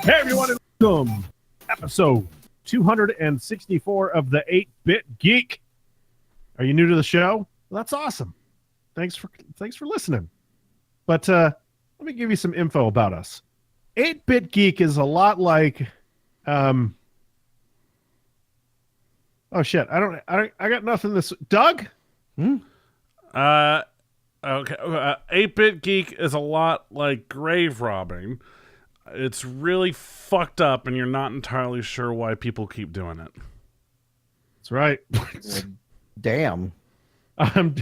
Hey everyone, and welcome episode 264 of the 8-Bit Geek. Are you new to the show? Well, that's awesome. Thanks for listening. But let me give you some info about us. 8-Bit Geek is a lot like oh shit, I got nothing this Doug? Okay. 8-Bit Geek is a lot like grave robbing. It's really fucked up, and you're not entirely sure why people keep doing it. That's right. Damn. I'm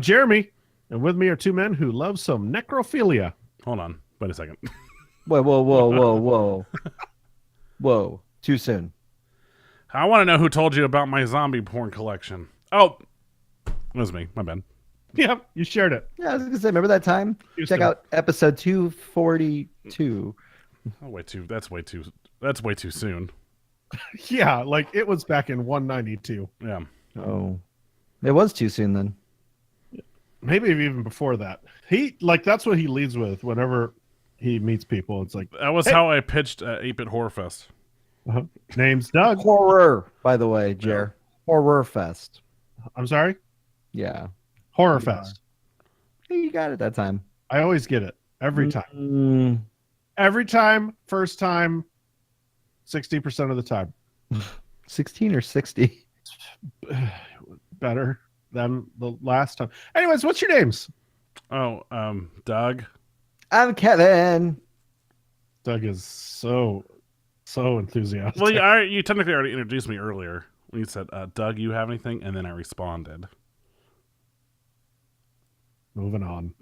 Jeremy, and with me are two men who love some necrophilia. Hold on. Wait a second. Whoa. Whoa. Too soon. I want to know who told you about my zombie porn collection. Oh, it was me. My bad. Yep, you shared it. Yeah, I was going to say, remember that time? Check out episode 242. That's way too soon. Yeah, like it was back in 192. Yeah. Oh. It was too soon then. Maybe even before that. That's what he leads with whenever he meets people. It's like, that was how I pitched 8-Bit Horror Fest. Name's Doug. Horror, by the way, Jer. Horror Fest. I'm sorry? Yeah. Horror Fest. You got it that time. I always get it. Every time. Every time, first time, 60% of the time. 16 or 60? Better than the last time. Anyways, what's your names? Oh, Doug. I'm Kevin. Doug is so enthusiastic. Well, you technically already introduced me earlier when you said, Doug, you have anything? And then I responded. Moving on.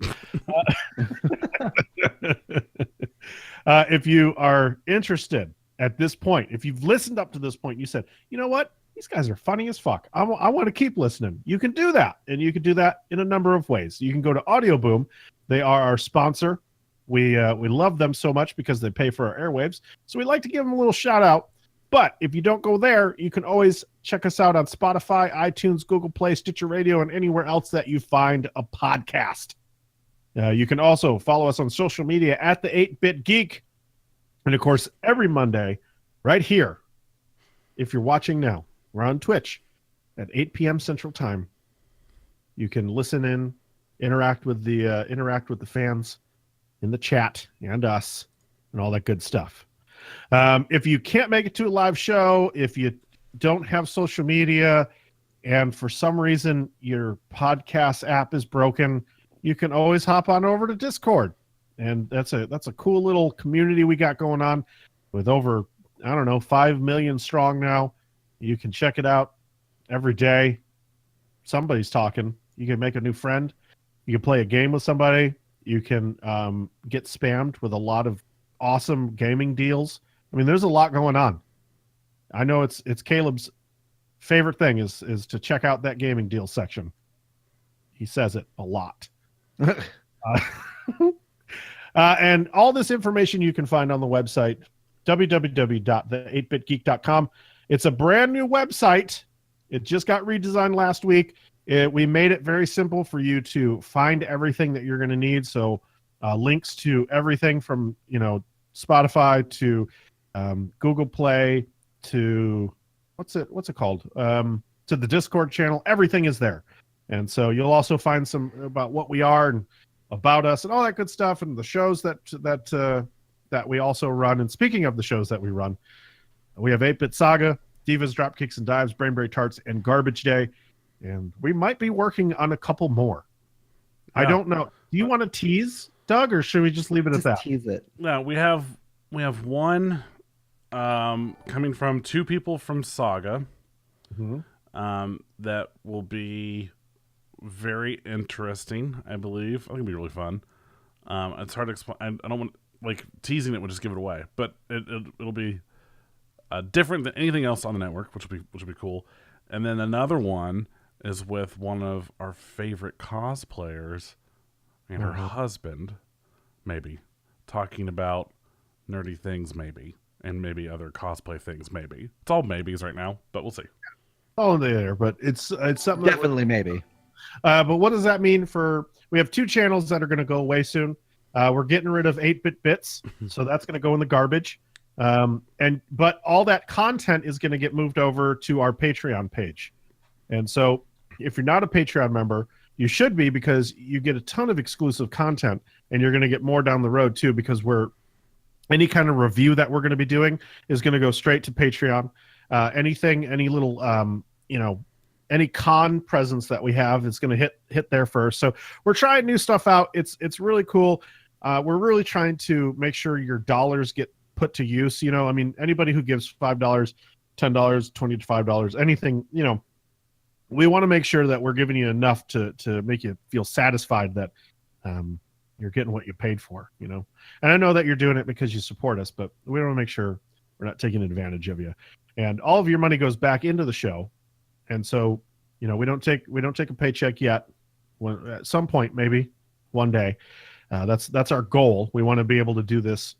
If you are interested at this point, if you've listened up to this point, you said, you know what? These guys are funny as fuck. I want to keep listening. You can do that. And you can do that in a number of ways. You can go to Audio Boom. They are our sponsor. We love them so much because they pay for our airwaves. So we'd like to give them a little shout out. But if you don't go there, you can always check us out on Spotify, iTunes, Google Play, Stitcher Radio, and anywhere else that you find a podcast. You can also follow us on social media at the 8-Bit Geek. And of course, every Monday, right here, if you're watching now, we're on Twitch at 8 p.m. Central Time. You can listen in, interact with the fans in the chat and us and all that good stuff. If you can't make it to a live show, if you don't have social media, and for some reason your podcast app is broken, you can always hop on over to Discord. And that's a cool little community we got going on with over, 5 million strong now. You can check it out every day. Somebody's talking. You can make a new friend. You can play a game with somebody. You can get spammed with a lot of awesome gaming deals. I mean, there's a lot going on. I know it's Caleb's favorite thing is to check out that gaming deal section. He says it a lot. And all this information you can find on the website, www.the8bitgeek.com. It's a brand new website. It just got redesigned last week. We made it very simple for you to find everything that you're going to need. So links to everything from, Spotify to Google Play to what's it called? To the Discord channel. Everything is there. And so you'll also find some about what we are and about us and all that good stuff and the shows that we also run. And speaking of the shows that we run, we have 8-Bit Saga, Divas, Dropkicks and Dives, Brainberry Tarts, and Garbage Day. And we might be working on a couple more. Yeah. I don't know. Do you want to tease, Doug, or should we just leave it at that? Tease it. No, we have one coming from two people from Saga that will be very interesting, I believe. I think it'll be really fun. It's hard to explain. I don't want, teasing it would just give it away, but it'll be different than anything else on the network, which will be cool. And then another one is with one of our favorite cosplayers and her husband, maybe, talking about nerdy things, maybe, and maybe other cosplay things, maybe. It's all maybes right now, but we'll see. All there, but it's something definitely maybe. But what does that mean we have two channels that are going to go away soon. We're getting rid of 8-Bit Bits, so that's going to go in the garbage. But all that content is going to get moved over to our Patreon page. And so if you're not a Patreon member, you should be, because you get a ton of exclusive content, and you're going to get more down the road too, because any kind of review that we're going to be doing is going to go straight to Patreon. Any little, any con presence that we have is going to hit there first. So we're trying new stuff out. It's really cool. We're really trying to make sure your dollars get put to use. Anybody who gives $5, $10, $20 to $5, anything, we want to make sure that we're giving you enough to make you feel satisfied that you're getting what you paid for, And I know that you're doing it because you support us, but we want to make sure we're not taking advantage of you. And all of your money goes back into the show. And so, we don't take a paycheck yet. At some point, maybe one day, that's our goal. We want to be able to do this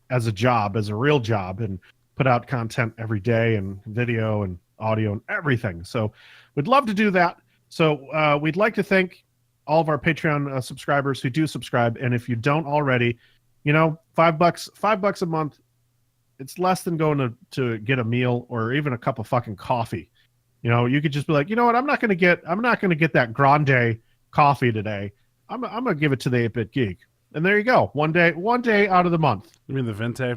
as a job, as a real job, and put out content every day, and video and audio and everything. So we'd love to do that. So we'd like to thank all of our Patreon subscribers who do subscribe. And if you don't already, $5 a month, it's less than going to get a meal or even a cup of fucking coffee. You could just be like, I'm not going to get that grande coffee today. I'm going to give it to the 8-Bit Geek. And there you go. One day out of the month. You mean the Vente?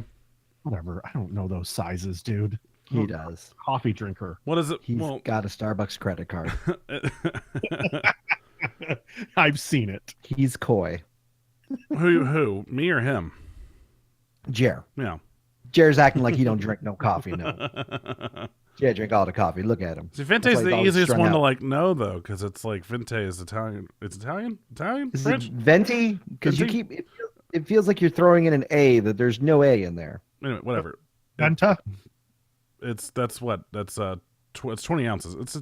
Whatever. I don't know those sizes, dude. He does. Coffee drinker. What is it? He's got a Starbucks credit card. I've seen it. He's coy. Who? Me or him? Jer. Yeah. Jer's acting like he don't drink no coffee. No. Yeah, drink all the coffee. Look at him. See, Vente is the easiest one to know, though, because it's like Vente is Italian. It's Italian? Is French? it Venti? Because you keep it feels like you're throwing in an A that there's no A in there. Anyway, whatever. Venta? It's 20 ounces. It's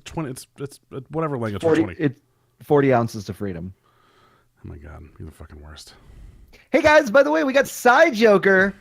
whatever language. 40, it's 40 ounces to freedom. Oh my god, you're the fucking worst. Hey guys, by the way, we got Side Joker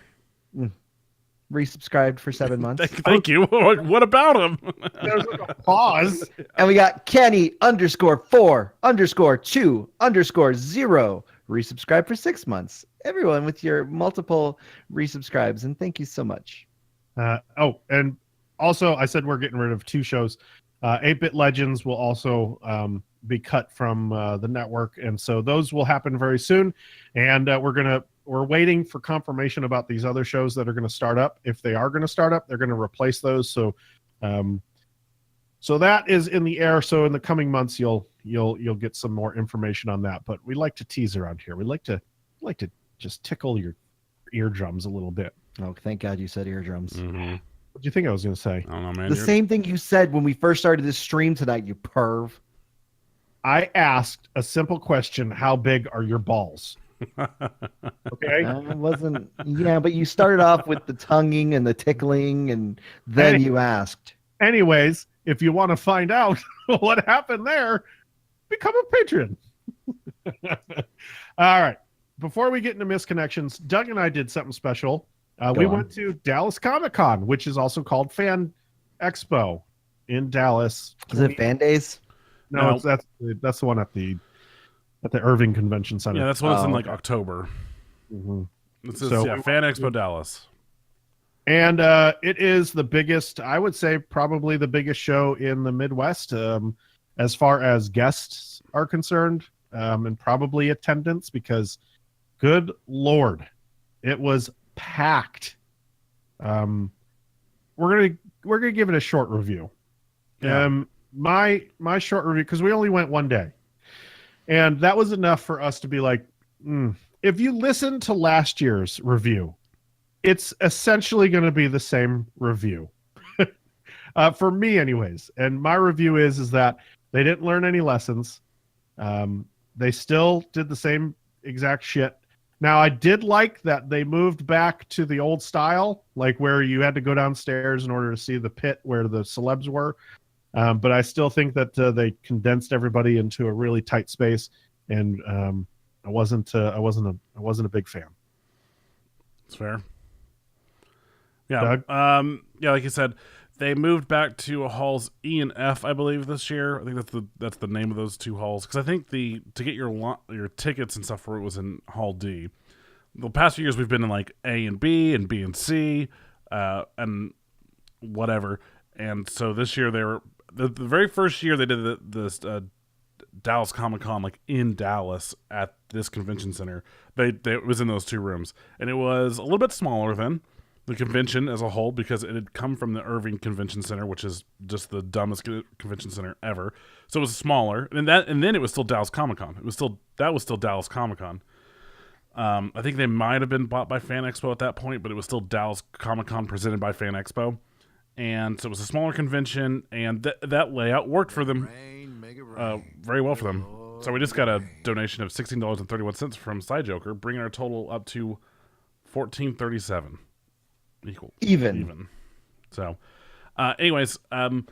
resubscribed for 7 months. Thank you. What about him? There's like a pause. And we got Kenny _4_2_0 resubscribed for 6 months. Everyone with your multiple resubscribes, and thank you so much. And also I said we're getting rid of 2 shows. 8-Bit Legends will also be cut from the network, and so those will happen very soon. And we're waiting for confirmation about these other shows that are going to start up. If they are going to start up, they're going to replace those. So that is in the air. So in the coming months, you'll get some more information on that. But we like to tease around here. We like to just tickle your eardrums a little bit. Oh, thank God you said eardrums. Mm-hmm. What do you think I was going to say? I don't know, man. The same thing you said when we first started this stream tonight, you perv. I asked a simple question: how big are your balls? Okay. It wasn't. Yeah, but you started off with the tonguing and the tickling, and then you asked. Anyways, if you want to find out what happened there, become a patron. All right. Before we get into misconnections, Doug and I did something special. We went to Dallas Comic Con, which is also called Fan Expo in Dallas. Is it Fan Days? No, that's the one at the Irving Convention Center. Yeah, that's when it's in like October. Mm-hmm. Fan Expo Dallas. And it is the biggest, I would say, probably the biggest show in the Midwest as far as guests are concerned, and probably attendance, because good Lord, it was packed. We're gonna give it a short review. Yeah. My short review, because we only went one day, and that was enough for us to be like, if you listen to last year's review, it's essentially going to be the same review for me anyways. And my review is that they didn't learn any lessons. They still did the same exact shit. Now, I did like that they moved back to the old style, like where you had to go downstairs in order to see the pit where the celebs were. But I still think that they condensed everybody into a really tight space, and I wasn't a big fan. It's fair. Yeah. Doug? Yeah, like you said, they moved back to halls E and F, I believe, this year. I think that's the name of those 2 halls, because I think to get your tickets and stuff for it was in Hall D. the past few years we've been in like A and B and B and C, and whatever. And so this year they were the very first year they did this Dallas Comic Con like in Dallas at this convention center. It was in those two rooms, and it was a little bit smaller than the convention as a whole because it had come from the Irving Convention Center, which is just the dumbest convention center ever. So it was smaller, and then it was still Dallas Comic Con. That was still Dallas Comic Con. I think they might have been bought by Fan Expo at that point, but it was still Dallas Comic Con presented by Fan Expo. And so it was a smaller convention, and that layout worked for them very well for them. So we just got a donation of $16.31 from Side Joker, bringing our total up to $14.37. Even. So, anyways, and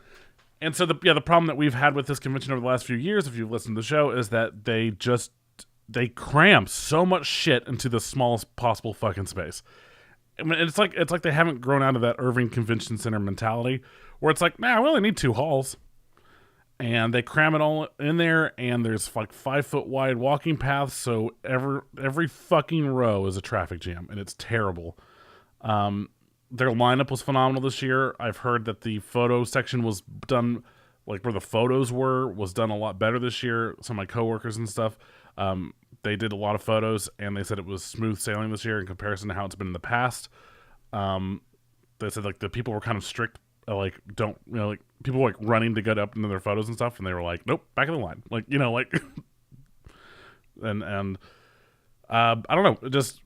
so the problem that we've had with this convention over the last few years, if you've listened to the show, is that they cram so much shit into the smallest possible fucking space. I mean, it's like they haven't grown out of that Irving Convention Center mentality where it's like, we only need 2 halls. And they cram it all in there, and there's like 5-foot wide walking paths, so every fucking row is a traffic jam, and it's terrible. Their lineup was phenomenal this year. I've heard that the photo section was done, like where the photos was done a lot better this year. Some of my coworkers and stuff, they did a lot of photos, and they said it was smooth sailing this year in comparison to how it's been in the past. They said like the people were kind of strict, like people were like running to get up into their photos and stuff, and they were like, nope, back in the line, like and I don't know, just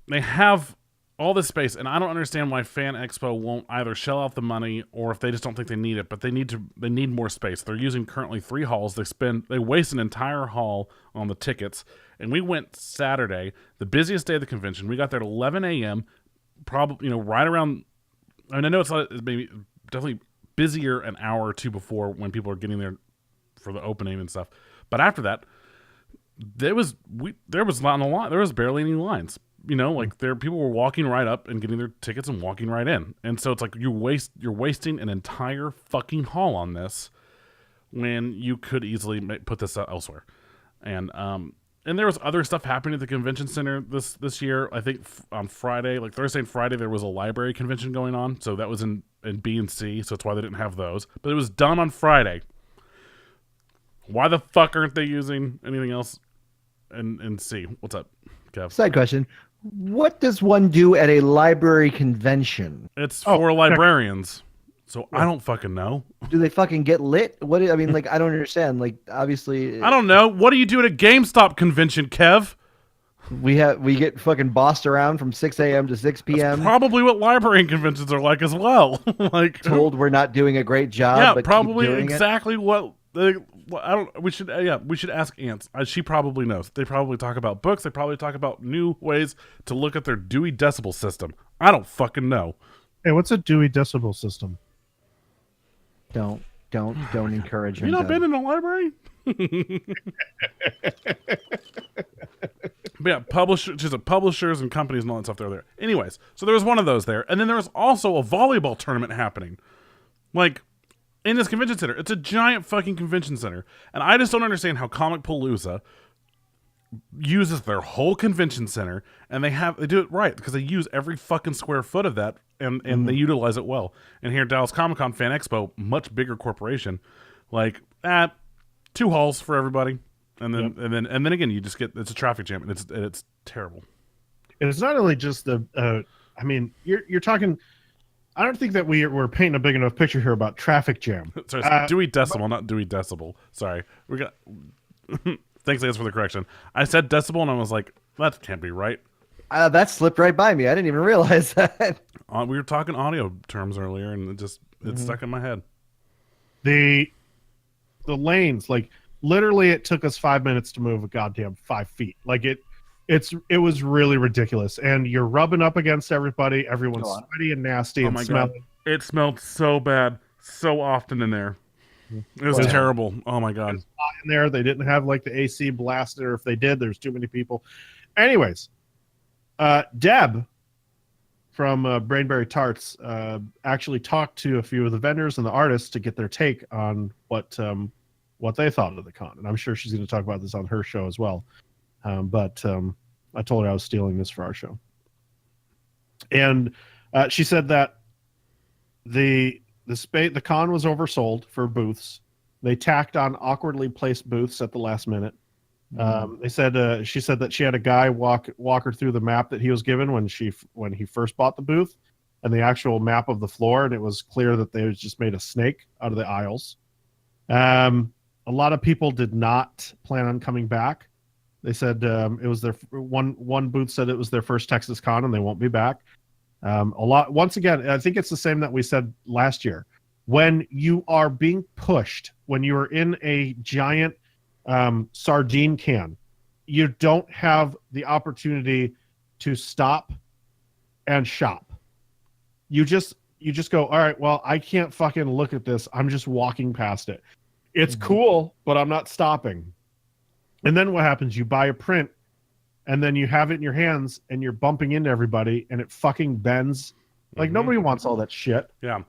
they have all this space, and I don't understand why Fan Expo won't either shell out the money or if they just don't think they need it, but they need more space. They're using currently 3 halls. They waste an entire hall on the tickets, and we went Saturday, the busiest day of the convention. We got there at 11 a.m., probably, right around, I know it's maybe definitely busier an hour or two before when people are getting there for the opening and stuff. But after that, there was not a lot. There was barely any lines. People were walking right up and getting their tickets and walking right in. And so it's like you're wasting an entire fucking hall on this when you could easily put this elsewhere. And there was other stuff happening at the convention center this year. I think on Friday, like Thursday and Friday, there was a library convention going on. So that was in B and C. So that's why they didn't have those. But it was done on Friday. Why the fuck aren't they using anything else in C? What's up, Kev? Side question. What does one do at a library convention? It's for librarians. So I don't fucking know. Do they fucking get lit? I don't understand. Like, obviously, I don't know. What do you do at a GameStop convention, Kev? We get fucking bossed around from 6 a.m. to 6 p.m. That's probably what library conventions are like as well. Like told we're not doing a great job. Yeah, but probably keep doing exactly it. What. I don't. We should ask Ants. She probably knows. They probably talk about books. They probably talk about new ways to look at their Dewey Decibel System. I don't fucking know. Hey, what's a Dewey Decibel System? Don't encourage him. You not been in a library? But yeah, publishers and companies and all that stuff. They're there. Anyways, so there was one of those there, and then there was also a volleyball tournament happening, like in this convention center. It's a giant fucking convention center, and I just don't understand how Comic Palooza uses their whole convention center, and they do it right because they use every fucking square foot of that, and they utilize it well. And here at Dallas Comic Con Fan Expo, much bigger corporation, like 2 halls for everybody, and then again you just get, it's a traffic jam, and it's terrible. And it's not only just I mean, you're talking. I don't think that we're painting a big enough picture here about traffic jam. Sorry, Dewey Decibel, not Dewey Decibel. Sorry, we got. Thanks, Lance, for the correction. I said decibel, and I was like, that can't be right. That slipped right by me. I didn't even realize that. We were talking audio terms earlier, and it stuck in my head. The lanes, like literally, it took us 5 minutes to move a goddamn 5 feet. Like it was really ridiculous. And you're rubbing up against everybody. Everyone's sweaty and nasty and smelling. God. It smelled so bad, so often in there. It was terrible. Oh my God. It was hot in there. They didn't have like the AC blasted, or if they did, there's too many people. Anyways, Deb from Brainberry Tarts actually talked to a few of the vendors and the artists to get their take on what they thought of the con. And I'm sure she's going to talk about this on her show as well. But I told her I was stealing this for our show. And she said that the con was oversold for booths. They tacked on awkwardly placed booths at the last minute. They said she said that she had a guy walk her through the map that he was given when he first bought the booth, and the actual map of the floor, and it was clear that they just made a snake out of the aisles. A lot of people did not plan on coming back. They said it was their one booth said it was their first Texas Con and they won't be back. Once again, I think it's the same that we said last year. When you are being pushed, when you are in a giant sardine can, you don't have the opportunity to stop and shop. You just go, all right, well, I can't fucking look at this. I'm just walking past it. It's cool, but I'm not stopping. And then what happens? You buy a print, and then you have it in your hands, and you're bumping into everybody, and it fucking bends. Like, nobody wants all that shit. Yeah.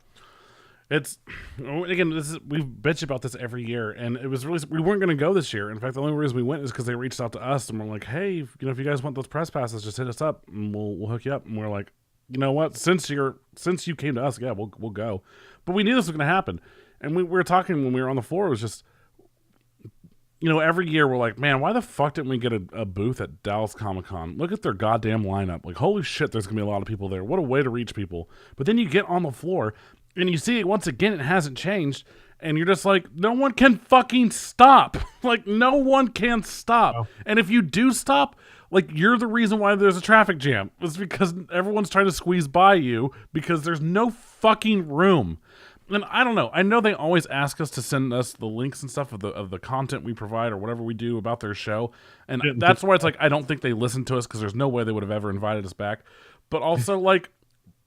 It's, again, we bitch about this every year, and it was really, we weren't going to go this year. In fact, the only reason we went is because they reached out to us, and we're like, hey, if you guys want those press passes, just hit us up, and we'll hook you up. And we're like, you know what? Since you came to us, yeah, we'll go. But we knew this was going to happen. And we were talking when we were on the floor. It was just, every year we're like, man, why the fuck didn't we get a booth at Dallas Comic-Con? Look at their goddamn lineup. Like, holy shit, there's going to be a lot of people there. What a way to reach people. But then you get on the floor, and you see, once again, it hasn't changed. And you're just like, no one can fucking stop. Like, no one can stop. Oh. And if you do stop, like, you're the reason why there's a traffic jam. It's because everyone's trying to squeeze by you because there's no fucking room. And I don't know. I know they always ask us to send us the links and stuff of the content we provide or whatever we do about their show. And that's why it's like, I don't think they listen to us because there's no way they would have ever invited us back. But also, like,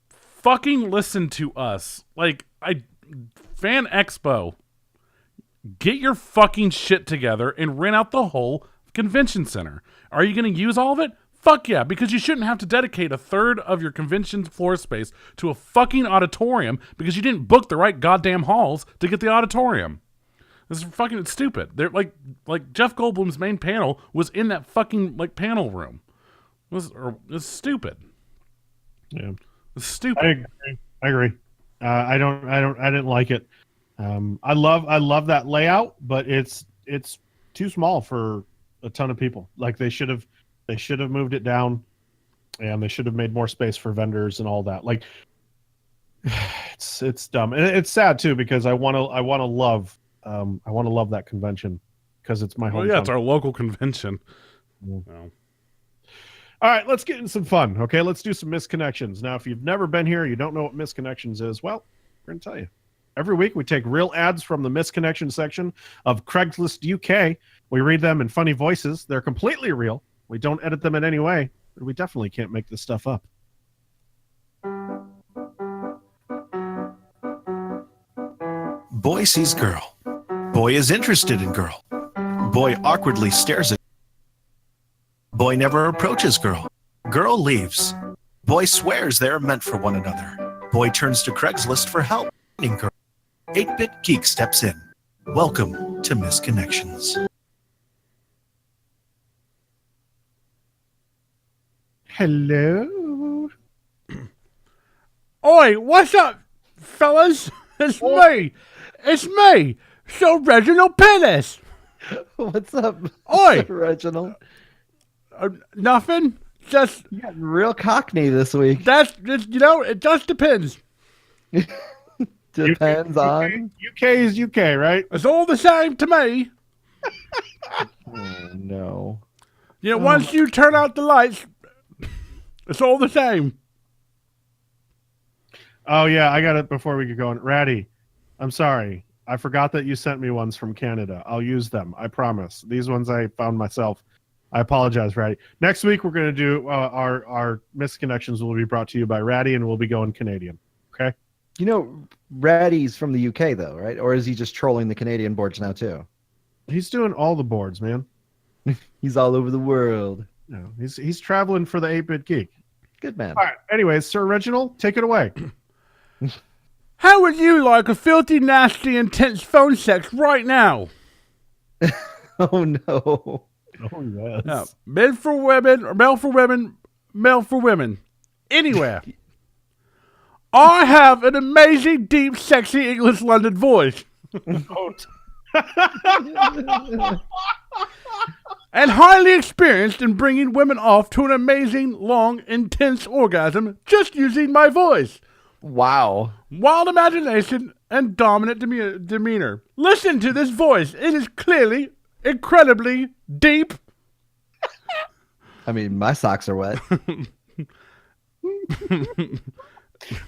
fucking listen to us. Like, Fan Expo, get your fucking shit together and rent out the whole convention center. Are you going to use all of it? Fuck yeah, because you shouldn't have to dedicate a third of your convention floor space to a fucking auditorium because you didn't book the right goddamn halls to get the auditorium. This is fucking stupid. They're like Jeff Goldblum's main panel was in that fucking panel room. It's stupid. Yeah, it's stupid. I agree. I didn't like it. I love that layout, but it's too small for a ton of people. Like they should have moved it down, and they should have made more space for vendors and all that. Like, it's dumb, and it's sad too because I want to love that convention because it's my home. Well, yeah, it's our local convention. Yeah. No. All right, let's get into some fun. Okay, let's do some misconnections. Now, if you've never been here, you don't know what misconnections is. Well, we're gonna tell you. Every week, we take real ads from the misconnection section of Craigslist UK. We read them in funny voices. They're completely real. We don't edit them in any way. We definitely can't make this stuff up. Boy sees girl. Boy is interested in girl. Boy awkwardly stares at. Boy never approaches girl. Girl leaves. Boy swears they're meant for one another. Boy turns to Craigslist for help. Girl. 8-Bit Geek steps in. Welcome to Misconnections. Hello. Oi, what's up, fellas? It's me. It's me, Sir Reginald Pettis. What's up, Oi, Reginald? Nothing. Just you got real Cockney this week. It just depends. Depends on. UK is UK, right? It's all the same to me. Oh no. Once you turn out the lights, it's all the same. Oh, yeah, I got it before we get going. Ratty, I'm sorry. I forgot that you sent me ones from Canada. I'll use them. I promise. These ones I found myself. I apologize, Ratty. Next week, we're going to do our misconnections will be brought to you by Ratty, and we'll be going Canadian. Okay? Ratty's from the UK, though, right? Or is he just trolling the Canadian boards now, too? He's doing all the boards, man. He's all over the world. No, he's traveling for the 8-Bit Geek. Good man. All right. Anyways, Sir Reginald, take it away. How would you like a filthy, nasty, intense phone sex right now? Oh, no. Oh, yes. Yeah. Men for women, or male for women, male for women. Anywhere. I have an amazing, deep, sexy English London voice. And highly experienced in bringing women off to an amazing, long, intense orgasm just using my voice. Wow. Wild imagination and dominant demeanor. Listen to this voice. It is clearly incredibly deep. I mean, my socks are wet.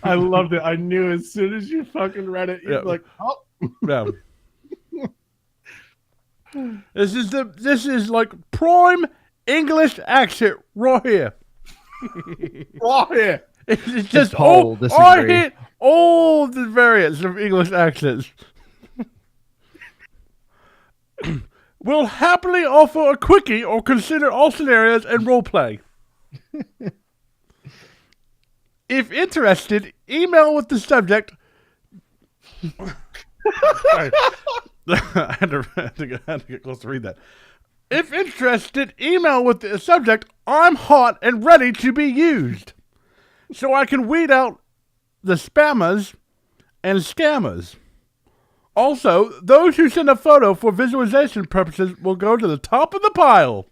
I loved it. I knew as soon as you fucking read it, you'd Yeah. be like, oh. Yeah. This is like prime English accent right here. Oh, yeah. It's just Paul all I disagree. hit all the variants of English accents. We'll happily offer a quickie or consider all scenarios and roleplay. If interested, email with the subject. Sorry. I had to get close to read that. If interested, email with the subject, I'm hot and ready to be used. So I can weed out the spammers and scammers. Also, those who send a photo for visualization purposes will go to the top of the pile.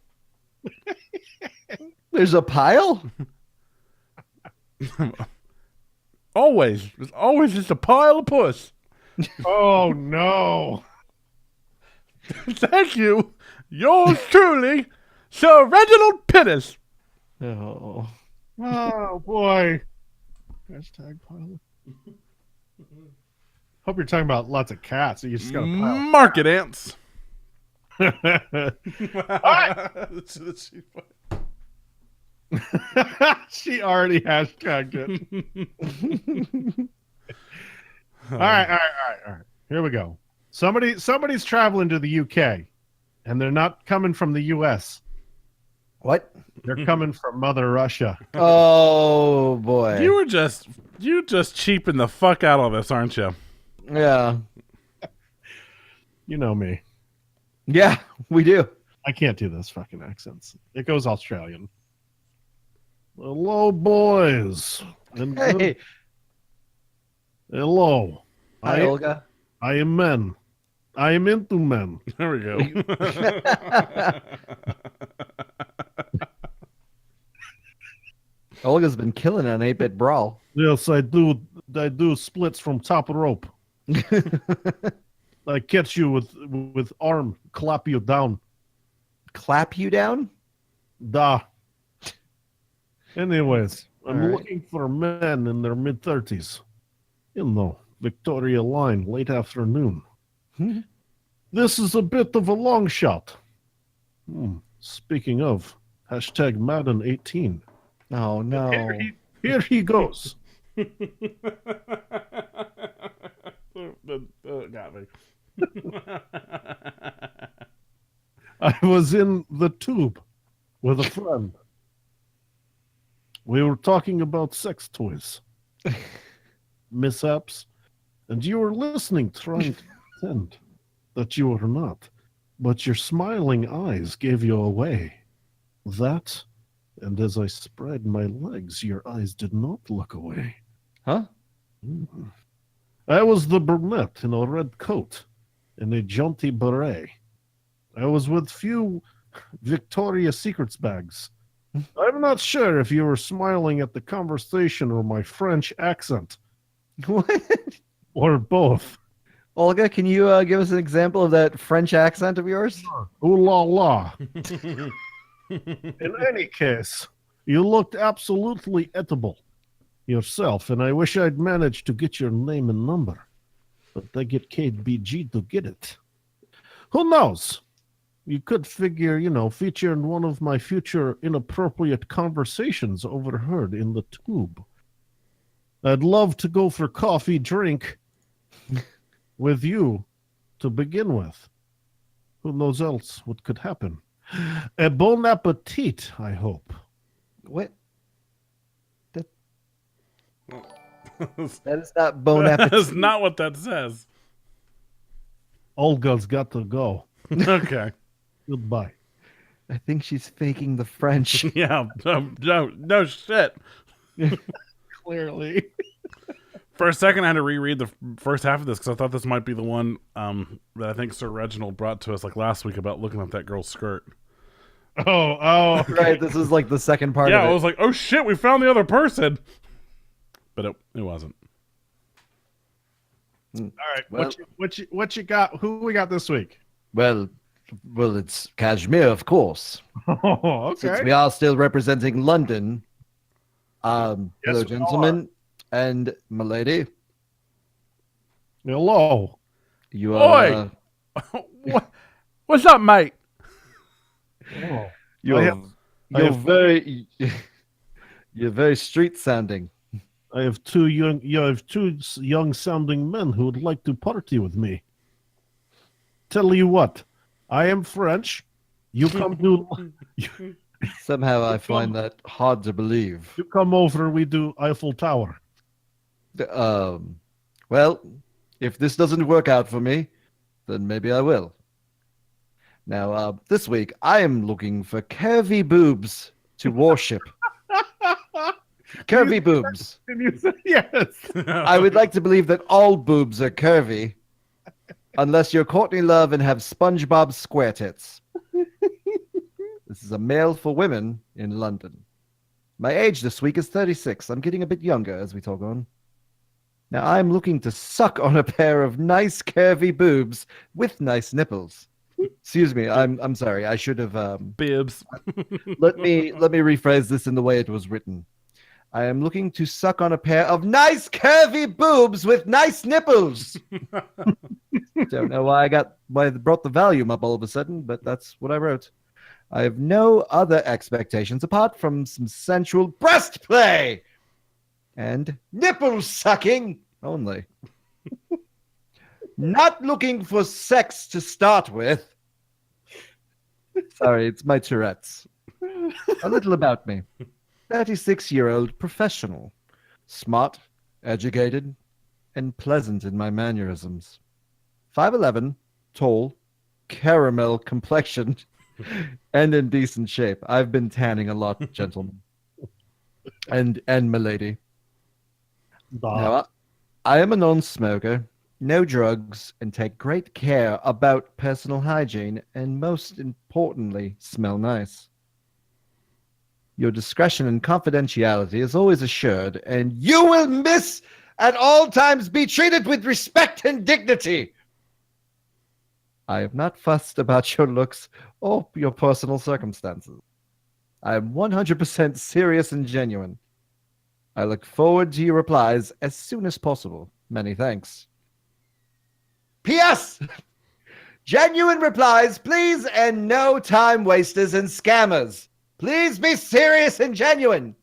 There's a pile? Always. There's always just a pile of puss. Oh, no. Thank you. Yours truly, Sir Reginald Pittis. Oh. Oh, boy. Hashtag pile. Hope you're talking about lots of cats. So you just got a pile. Market ants. All right. She already hashtagged it. All right. Here we go. Somebody's traveling to the UK, and they're not coming from the US. What? They're coming from Mother Russia. Oh, boy. You just cheaping the fuck out of us, aren't you? Yeah. You know me. Yeah, we do. I can't do those fucking accents. It goes Australian. Hello, boys. And Hey. hello. Hi, Olga. I am men. I am into men. There we go. Olga's been killing it on 8-Bit Brawl. Yes, I do. I do splits from top rope. I catch you with arm, clap you down. Clap you down? Da. Anyways, I'm All right. looking for men in their mid-30s. You know, Victoria Line, late afternoon. Hmm. This is a bit of a long shot. Speaking of, hashtag Madden 18. Oh, no. Here he goes. Got me. I was in the tube with a friend. We were talking about sex toys, mishaps, and you were listening, trying to pretend that you were not, but your smiling eyes gave you away. That, and as I spread my legs, your eyes did not look away. Huh? I was the brunette in a red coat and a jaunty beret. I was with few Victoria's Secrets bags. I'm not sure if you were smiling at the conversation or my French accent, What? or both. Olga, can you give us an example of that French accent of yours? Ooh la la. In any case, you looked absolutely edible yourself, and I wish I'd managed to get your name and number. But I get KBG to get it. Who knows? You could figure, feature in one of my future inappropriate conversations overheard in the tube. I'd love to go for coffee, drink with you to begin with. Who knows else what could happen? A bon appetit, I hope. What? That is not bon appetit. That's not what that says. Olga's got to go. Okay. Goodbye. I think she's faking the French. Yeah, no shit. Clearly. For a second, I had to reread the first half of this because I thought this might be the one that I think Sir Reginald brought to us like last week about looking at that girl's skirt. Oh, okay. Right, this is like the second part Yeah, of I it. was like, oh shit, we found the other person. But it wasn't. All right. Well- What you got? Who we got this week? Well, it's Kashmir, of course. Oh, Since okay. we are still representing London. Hello, we gentlemen, and milady. Hello. You are. Oi! What's up, mate? Oh. You're, I you're have- very. You're very street sounding. I have two young sounding men who would like to party with me. Tell you what, I am French. You come Somehow I find that hard to believe. you come over, we do Eiffel Tower. Well, if this doesn't work out for me, then maybe I will. Now, this week I am looking for curvy boobs to worship. Curvy boobs. And you said yes. I would like to believe that all boobs are curvy, unless you're Courtney Love and have SpongeBob square tits. This is a mail for women in London. My age this week is 36. I'm getting a bit younger as we talk on. Now I'm looking to suck on a pair of nice curvy boobs with nice nipples. Excuse me. I'm sorry. I should have Bibs. let me rephrase this in the way it was written. I am looking to suck on a pair of nice curvy boobs with nice nipples. Don't know why I brought the volume up all of a sudden, but that's what I wrote. I have no other expectations apart from some sensual breast play and nipple sucking only. Not looking for sex to start with. Sorry, it's my Tourette's. A little about me. 36-year-old professional. Smart, educated, and pleasant in my mannerisms. 5'11", tall, caramel complexioned, and in decent shape. I've been tanning a lot, gentlemen. And milady. Now, I am a non-smoker, no drugs, and take great care about personal hygiene, and most importantly, smell nice. Your discretion and confidentiality is always assured, and you will miss at all times be treated with respect and dignity. I have not fussed about your looks or your personal circumstances. I am 100% serious and genuine. I look forward to your replies as soon as possible. Many thanks. P.S. Genuine replies, please, and no time wasters and scammers. Please be serious and genuine.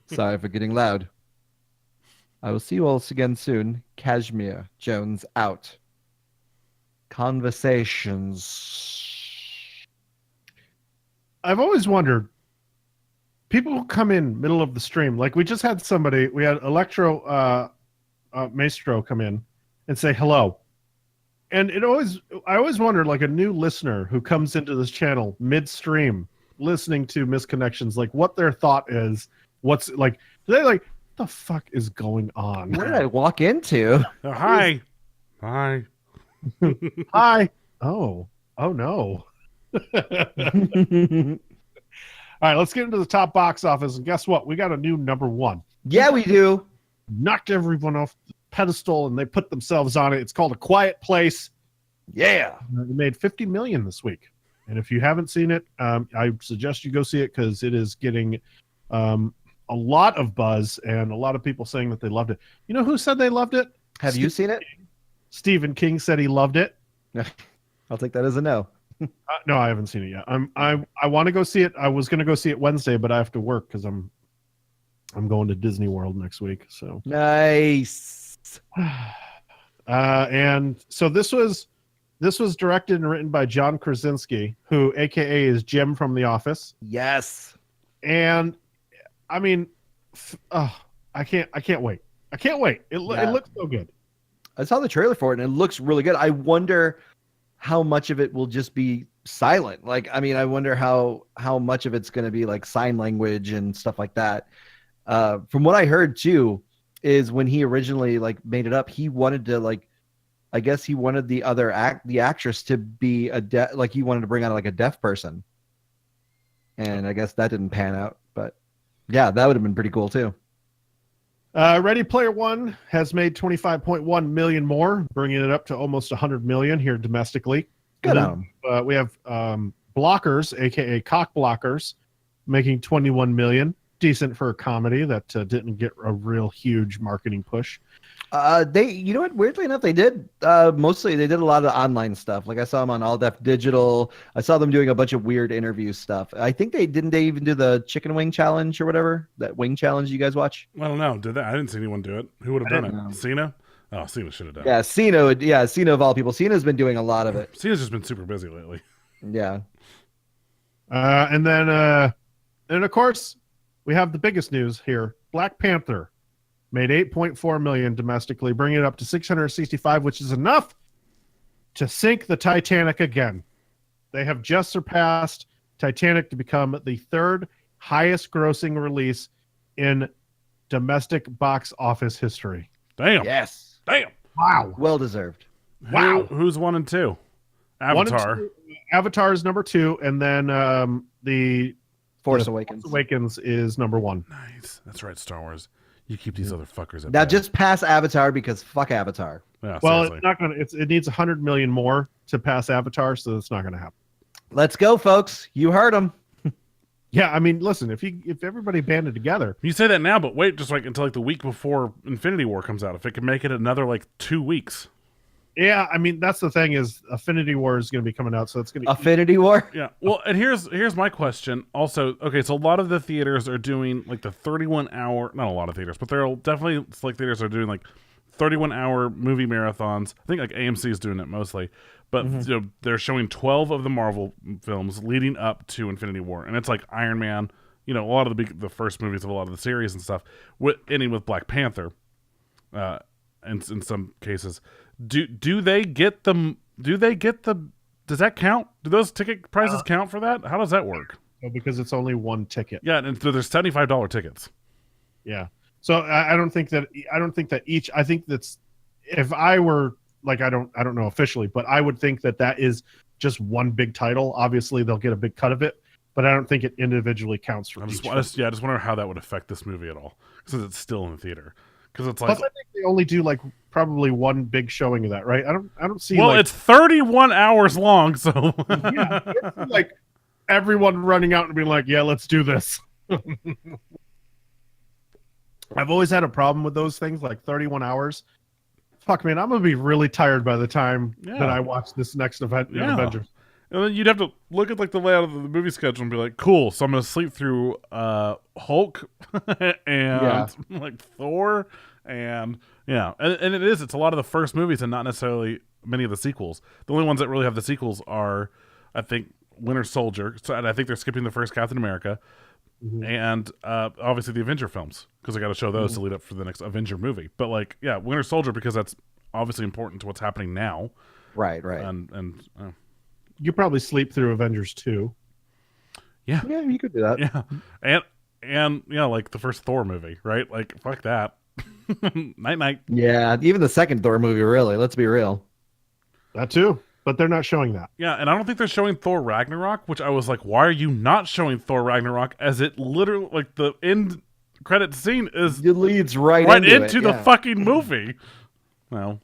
Sorry for getting loud. I will see you all again soon. Kashmir Jones out. Conversations. I've always wondered, people who come in middle of the stream, like we just had somebody, we had Electro Maestro come in and say hello. And I always wondered, like a new listener who comes into this channel midstream, listening to Misconnections, like what their thought is. What's like, do they like, what the fuck is going on? What did I walk into? Hi. Hi. Hi. Oh no. All right, let's get into the top box office. And guess what? We got a new number one. Yeah, we do. Knocked everyone off the pedestal and they put themselves on it. It's called A Quiet Place. Yeah. It made $50 million this week. And if you haven't seen it, I suggest you go see it because it is getting a lot of buzz and a lot of people saying that they loved it. You know who said they loved it? Have you seen it? Stephen King said he loved it. I'll take that as a no. No, I haven't seen it yet. I want to go see it. I was going to go see it Wednesday, but I have to work because I'm going to Disney World next week. So Nice. and so this was directed and written by John Krasinski, who AKA is Jim from The Office. Yes. And I mean, I can't wait. I can't wait. It looks so good. I saw the trailer for it and it looks really good. I wonder how much of it will just be silent. Like, I mean, I wonder how much of it's going to be like sign language and stuff like that. From what I heard too, is when he originally like made it up, he wanted to like, I guess he wanted the actress to be like he wanted to bring on like a deaf person, and I guess that didn't pan out. But yeah, that would have been pretty cool too. Ready Player One has made 25.1 million more, bringing it up to almost 100 million here domestically. Good And on then, him. we have Blockers, aka Cock Blockers, making 21 million. Decent for a comedy that didn't get a real huge marketing push. They, you know what? Weirdly enough, they did. Mostly, they did a lot of online stuff. Like I saw them on All Def Digital. I saw them doing a bunch of weird interview stuff. I think they even do the chicken wing challenge or whatever, that wing challenge you guys watch. I don't know. Did that? I didn't see anyone do it. Who would have done didn't it? know. Cena? Oh, Cena should have done it. Yeah, Cena of all people. Cena's been doing a lot of it. Cena's just been super busy lately. Yeah. And of course, we have the biggest news here. Black Panther made 8.4 million domestically, bringing it up to 665, which is enough to sink the Titanic again. They have just surpassed Titanic to become the third highest grossing release in domestic box office history. Damn. Yes. Damn. Wow. Well deserved. Wow. Who's 1 and 2? One and Avatar. two. Avatar is number 2, and then the Force Awakens. Force Awakens is number 1. Nice. That's right, Star Wars. You keep these other fuckers at Now bay. just pass Avatar because fuck Avatar. Yeah, Well, seriously. it's not gonna. It needs 100 million more to pass Avatar, so it's not gonna happen. Let's go, folks. You heard them. Yeah, I mean, listen, if everybody banded together, You say that now, but wait just like until like the week before Infinity War comes out. If it could make it another like 2 weeks. yeah, I mean, that's the thing is, Affinity War is going to be coming out, so it's going to. Affinity War. Yeah. Well, and here's my question. Also, okay, so a lot of the theaters are doing like the 31-hour. Not a lot of theaters, but there are definitely select theaters are doing like 31-hour movie marathons. I think like AMC is doing it mostly, but you know, they're showing 12 of the Marvel films leading up to Infinity War, and it's like Iron Man. You know, a lot of the first movies of a lot of the series and stuff, ending with Black Panther. In some cases, do they get them? Do they get the? Does that count? Do those ticket prices count for that? How does that work? because it's only one ticket. Yeah, and so there's $75 tickets. Yeah. So I don't think that each. I think that's if I were like I don't know officially, but I would think that is just one big title. Obviously, they'll get a big cut of it, but I don't think it individually counts for I each. just wonder how that would affect this movie at all, since it's still in the theater. Because it's like, Plus, I think they only do like probably one big showing of that, right? I don't see. well, like, it's 31 hours long, so yeah, it's like everyone running out and being like, "Yeah, let's do this." I've always had a problem with those things, like 31 hours. Fuck, man, I'm gonna be really tired by the time that I watch this next event, Yeah. Avengers. And then you'd have to look at like the layout of the movie schedule and be like, cool, so I'm gonna sleep through Hulk and like Thor and and it's a lot of the first movies and not necessarily many of the sequels. The only ones that really have the sequels are, I think, Winter Soldier. So, and I think they're skipping the first Captain America, and obviously the Avenger films, because I got to show those to lead up for the next Avenger movie. But like, yeah, Winter Soldier, because that's obviously important to what's happening now. Right. And You probably sleep through Avengers 2. Yeah, you could do that. yeah, and yeah, like the first Thor movie, right? Like, fuck that. Night night. Yeah, even the second Thor movie, really. Let's be real. That too, but they're not showing that. Yeah, and I don't think they're showing Thor Ragnarok, which I was like, why are you not showing Thor Ragnarok? As it literally, like, the end credit scene is It leads right into it, the yeah. fucking movie. Well,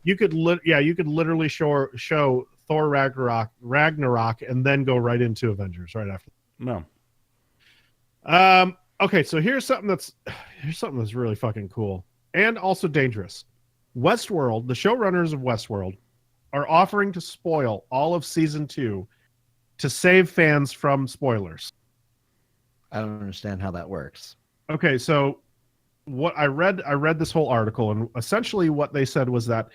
You could literally show Thor Ragnarok and then go right into Avengers right after. no. Okay, so here's something that's really fucking cool and also dangerous. Westworld, the showrunners of Westworld, are offering to spoil all of season 2 to save fans from spoilers. I don't understand how that works. Okay, so what I read this whole article, and essentially what they said was that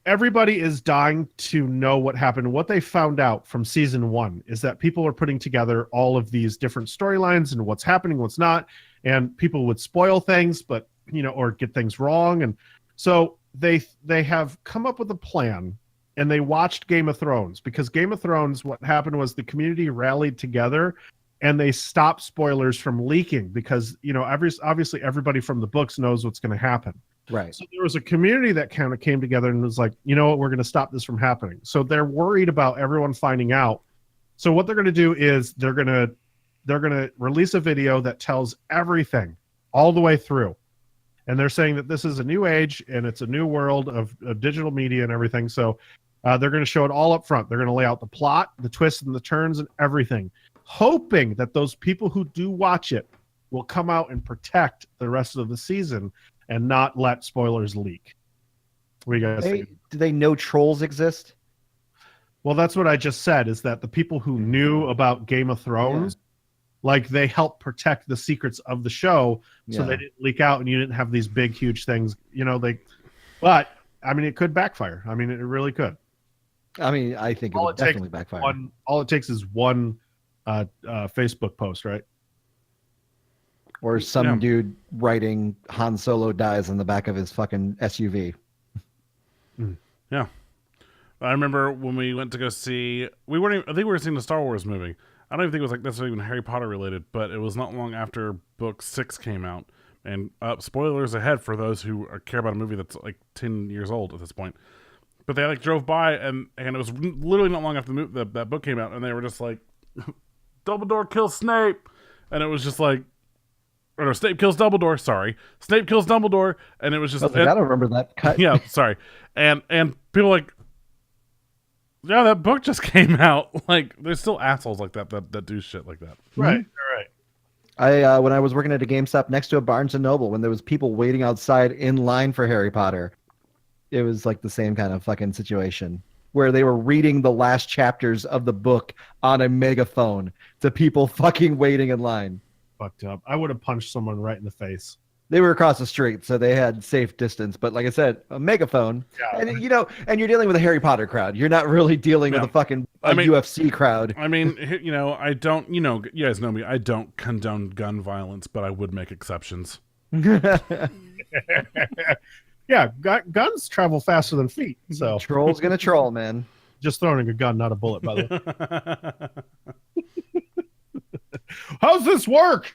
everybody is dying to know what happened. What they found out from season 1 is that people are putting together all of these different storylines and what's happening, what's not, and people would spoil things, but or get things wrong, and so they have come up with a plan and they watched Game of Thrones, because Game of Thrones, what happened was the community rallied together and they stopped spoilers from leaking, because, you know, obviously everybody from the books knows what's going to happen. Right. So there was a community that kind of came together and was like, you know what, we're going to stop this from happening. So they're worried about everyone finding out. So what they're going to do is they're going to release a video that tells everything all the way through. And they're saying that this is a new age and it's a new world of digital media and everything. So they're going to show it all up front. They're going to lay out the plot, the twists and the turns and everything, hoping that those people who do watch it will come out and protect the rest of the season and not let spoilers leak. What do you guys think? Do they know trolls exist? Well, that's what I just said, is that the people who knew about Game of Thrones, like, they helped protect the secrets of the show so they didn't leak out and you didn't have these big, huge things, you know, but I mean, it could backfire. I mean, it really could. I mean, I think it would definitely backfire. All it takes is one Facebook post, right? Or some dude writing Han Solo dies on the back of his fucking SUV. Yeah. I remember when we went to go see, I think we were seeing the Star Wars movie. I don't even think it was like necessarily even Harry Potter related, but it was not long after book 6 came out. And spoilers ahead for those who care about a movie that's like 10 years old at this point. But they like drove by and it was literally not long after that book came out, and they were just like, Dumbledore kills Snape. And it was just like, or no, Snape kills Dumbledore. Sorry, Snape kills Dumbledore, and it was just. I don't remember that cut. Yeah, sorry, and people like, yeah, that book just came out. Like, there's still assholes like that do shit like that. Right, right. I when I was working at a GameStop next to a Barnes and Noble, when there was people waiting outside in line for Harry Potter, it was like the same kind of fucking situation where they were reading the last chapters of the book on a megaphone to people fucking waiting in line. Fucked up. I would have punched someone right in the face. They were across the street, so they had safe distance. But like I said, a megaphone, and you know, and you're dealing with a Harry Potter crowd. You're not really dealing with a fucking UFC crowd. I mean, you know, I don't. You know, you guys know me. I don't condone gun violence, but I would make exceptions. Yeah, guns travel faster than feet. So Troll's gonna troll, man. Just throwing a gun, not a bullet, by the way. How's this work?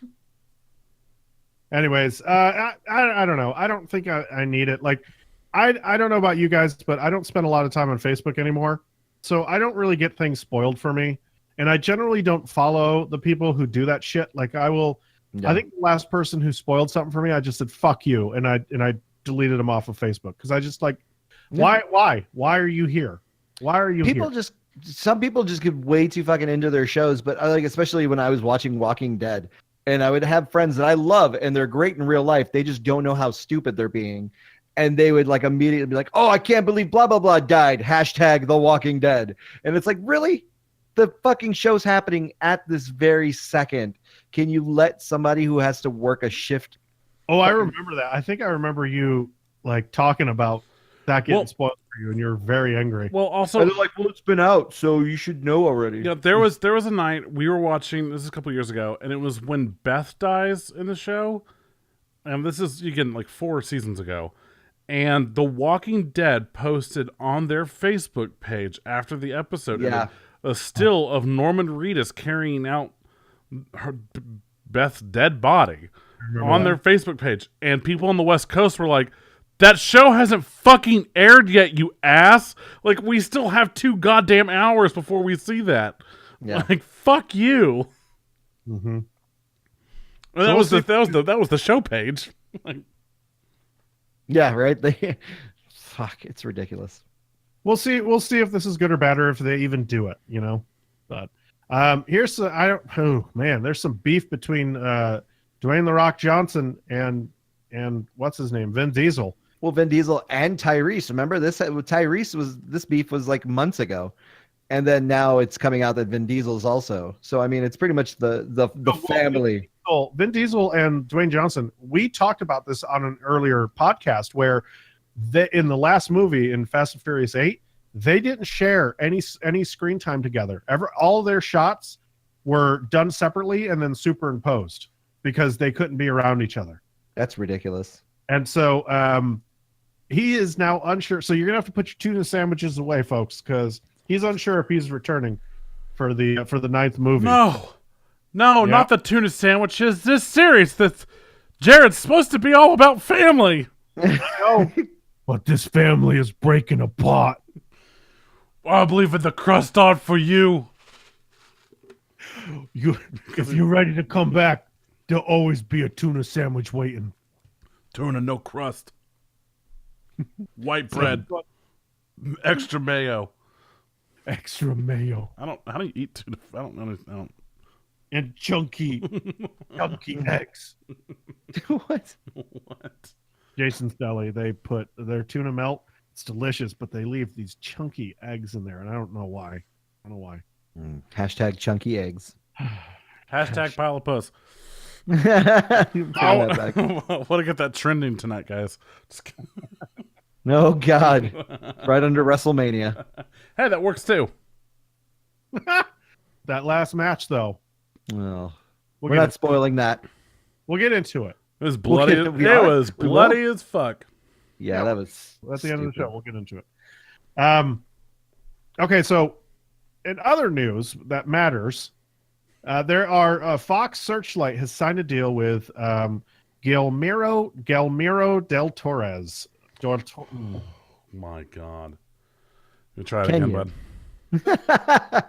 Anyways, I don't know. I don't think I need it. Like, I don't know about you guys, but I don't spend a lot of time on Facebook anymore. So I don't really get things spoiled for me. And I generally don't follow the people who do that shit. Like, I think the last person who spoiled something for me, I just said, fuck you. And I deleted them off of Facebook. Because I just like, why are you here? Why are you here? Some people just get way too fucking into their shows, but I like, especially when I was watching Walking Dead, and I would have friends that I love and they're great in real life. They just don't know how stupid they're being. And they would like immediately be like, oh, I can't believe blah, blah, blah died. # The Walking Dead. And it's like, really? The fucking show's happening at this very second. Can you let somebody who has to work a shift? Oh, I remember that. I think I remember you like talking about that getting spoiled for you, and you're very angry. Well, also, they're like, well, it's been out, so you should know already. Yeah, there was a night we were watching. This is a couple years ago, and it was when Beth dies in the show. And this is again like 4 seasons ago. And The Walking Dead posted on their Facebook page after the episode a still of Norman Reedus carrying out Beth's dead body on their Facebook page, and people on the West Coast were like, that show hasn't fucking aired yet, you ass. Like, we still have 2 goddamn hours before we see that. Yeah. Like, fuck you. Mm-hmm. Well, that was the show page. Like, yeah, right. Fuck, it's ridiculous. We'll see if this is good or bad, or if they even do it, you know. But there's some beef between Dwayne "The Rock" Johnson and what's his name, Vin Diesel. Well, Vin Diesel and Tyrese. Remember this? This beef was like months ago, and then now it's coming out that Vin Diesel's also. So I mean, it's pretty much the family. Vin Diesel and Dwayne Johnson. We talked about this on an earlier podcast where in the last movie in Fast and Furious 8, they didn't share any screen time together. All their shots were done separately and then superimposed because they couldn't be around each other. That's ridiculous. And so he is now unsure. So you're gonna have to put your tuna sandwiches away, folks, because he's unsure if he's returning for the ninth movie. No, Yeah. not the tuna sandwiches. This series that Jared's supposed to be all about family. No. But this family is breaking apart. I'm leaving the crust on for you. If you're ready to come back, there'll always be a tuna sandwich waiting. Tuna, no crust. White bread, extra mayo. Extra mayo. How do you eat tuna? I don't. And chunky eggs. What? What? Jason's Deli, they put their tuna melt. It's delicious, but they leave these chunky eggs in there, and I don't know why. Hashtag chunky eggs. Hashtag pile of puss. Bring that back. I want to get that trending tonight, guys. Just kidding. Oh, God. Right under WrestleMania. Hey, that works too. That last match, though, Well, we'll we're get, not spoiling that. we'll get into it. It was bloody. We'll get- we it are? was We will? bloody as fuck. Yeah, that was At the end of the stupid. show, we'll get into it. Okay, so in other news that matters, Fox Searchlight has signed a deal with Guillermo del Torres. My God. You try it Can again, you? bud.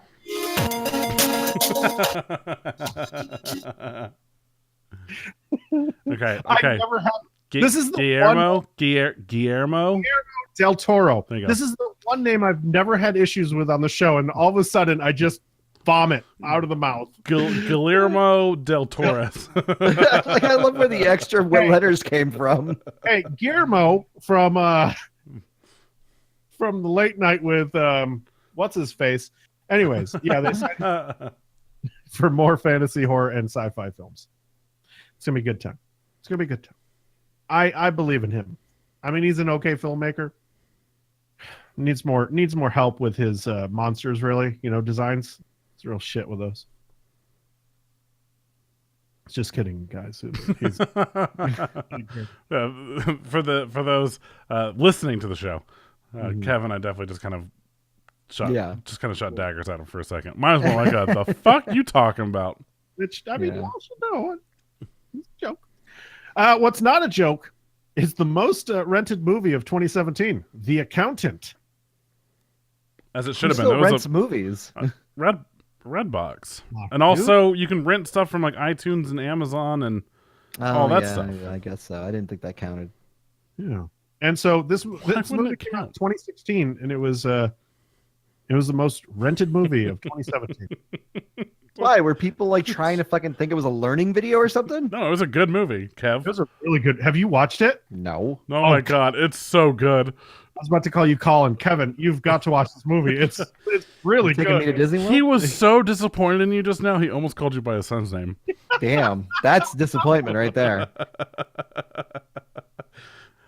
Okay. I Okay. never had Gu- this is the Guillermo. Del Toro. There you go. This is the one name I've never had issues with on the show, and all of a sudden I just vomit out of the mouth. Guillermo del Torres. Like, I love where the extra letters came from. Hey, Guillermo from the late night with what's his face. Anyways, yeah, they signed for more fantasy, horror, and sci-fi films. It's gonna be a good time. It's gonna be a good time. I believe in him. I mean, he's an okay filmmaker. Needs more help with his monsters, really. Designs. It's real shit with those. Just kidding, guys. He's, For those listening to the show, Kevin, I definitely just kind of shot daggers at him for a second. Might as well like the fuck you talking about? which I mean, Yeah. you all should know. It's a joke. What's not a joke is the most rented movie of 2017, The Accountant. As it should have Who been. still There was rents movies. a Redbox, Oh, and also you can rent stuff from like iTunes and Amazon and all that stuff. I guess so. I didn't think that counted. Yeah. And so this wouldn't movie it came out in count? 2016, and it was the most rented movie of 2017. Why? Were people like trying to fucking think it was a learning video or something? No, it was a good movie, Kev. It was a really good. Have you watched it? No. Oh my God, it's so good. I was about to call you Colin. Kevin, you've got to watch this movie. It's really Taking me to good. Disney World? He was so disappointed in you just now. He almost called you by his son's name. Damn. That's disappointment right there.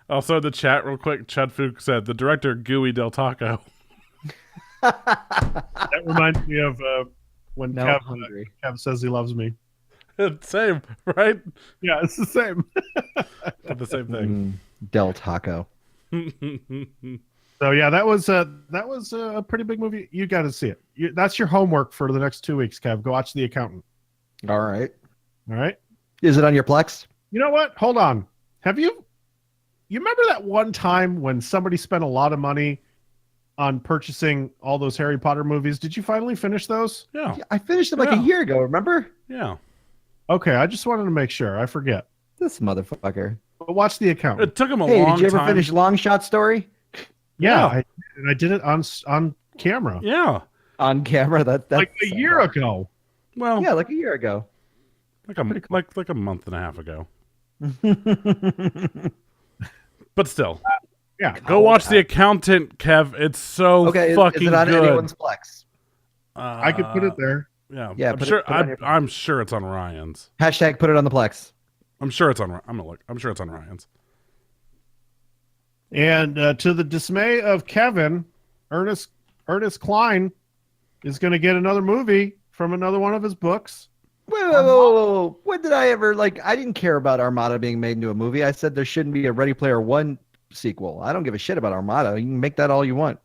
Also, the chat real quick. Chud Fook said the director Gooey Del Taco. That reminds me of when Now I'm hungry. Kev says he loves me. Same, right? Yeah, it's the same. But the same thing. Del Taco. So yeah, that was a pretty big movie. You got to see it. That's your homework for the next 2 weeks, Kev. Go watch The Accountant. All right. All right. Is it on your Plex? You know what? Hold on. Have you remember that one time when somebody spent a lot of money on purchasing all those Harry Potter movies? Did you finally finish those? Yeah, Yeah, I finished it like a Yeah. year ago, remember? yeah. Okay, I just wanted to make sure. I forget. This motherfucker. But watch The Accountant. It took him a Hey, long did you ever time. finish Long Shot Story? Yeah, I did it on camera Yeah. On camera? That's like a year ago. Well, Yeah, like a year ago. like a month and a half ago. But still, Yeah. go watch The Accountant, Kev. It's so Okay, fucking is it on good. anyone's Plex? I could put it there. Yeah, Yeah, I'm put it- sure. put it on your- I'm sure it's on Ryan's. Hashtag put it on the Plex. I'm sure it's on. I'm gonna look. I'm sure it's on Ryan's. And to the dismay of Kevin, Ernest Klein is going to get another movie from another one of his books. Whoa. When did I ever I didn't care about Armada being made into a movie. I said there shouldn't be a Ready Player One sequel. I don't give a shit about Armada. You can make that all you want.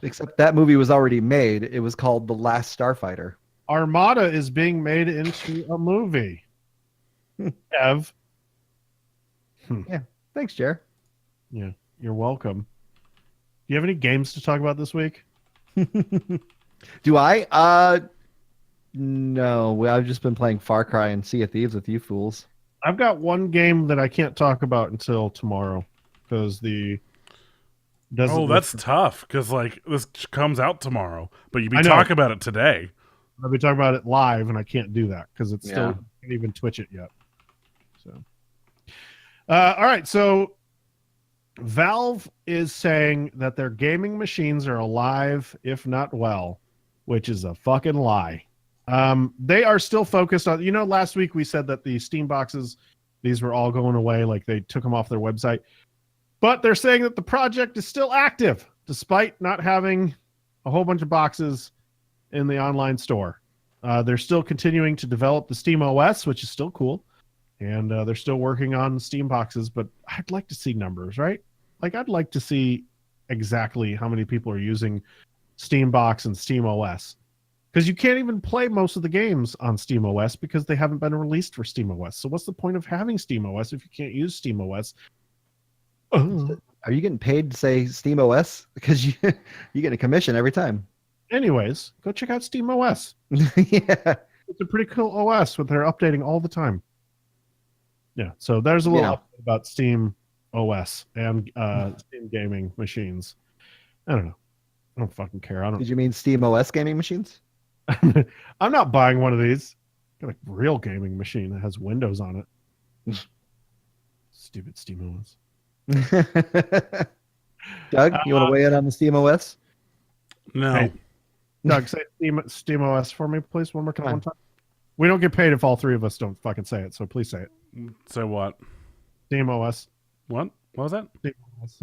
Except that movie was already made. It was called The Last Starfighter. Armada is being made into a movie. Ev. Yeah. Thanks, Jer. Yeah, you're welcome. Do you have any games to talk about this week? Do I? No. I've just been playing Far Cry and Sea of Thieves with you fools. I've got one game that I can't talk about until tomorrow because the doesn't. Oh, that's tough because like this comes out tomorrow, but you'd be I know. talking about it today. I'll be talking about it live, and I can't do that because it's still Yeah. can't even Twitch it yet. So, all right. So, Valve is saying that their gaming machines are alive, if not well, which is a fucking lie. They are still focused on. Last week we said that the Steam boxes, these were all going away, like they took them off their website. But they're saying that the project is still active, despite not having a whole bunch of boxes in the online store. They're still continuing to develop the Steam OS, which is still cool. And they're still working on Steam boxes, but I'd like to see numbers, right? Like, I'd like to see exactly how many people are using Steam Box and Steam OS. Because you can't even play most of the games on Steam OS because they haven't been released for Steam OS. So what's the point of having Steam OS if you can't use Steam OS? Are you getting paid to say Steam OS? Because you get a commission every time. Anyways, go check out Steam OS. Yeah. It's a pretty cool OS with they're updating all the time. Yeah, so there's a little update about Steam OS and Steam gaming machines. I don't know. I don't fucking care. Did you mean Steam OS gaming machines? I'm not buying one of these. Got a real gaming machine that has Windows on it. Stupid Steam OS. Doug, you want to weigh in on the Steam OS? No, Hey. Doug, say Steam OS for me, please, one more time. We don't get paid if all three of us don't fucking say it, so please say it. say what? Steam OS. What was that? Steam OS.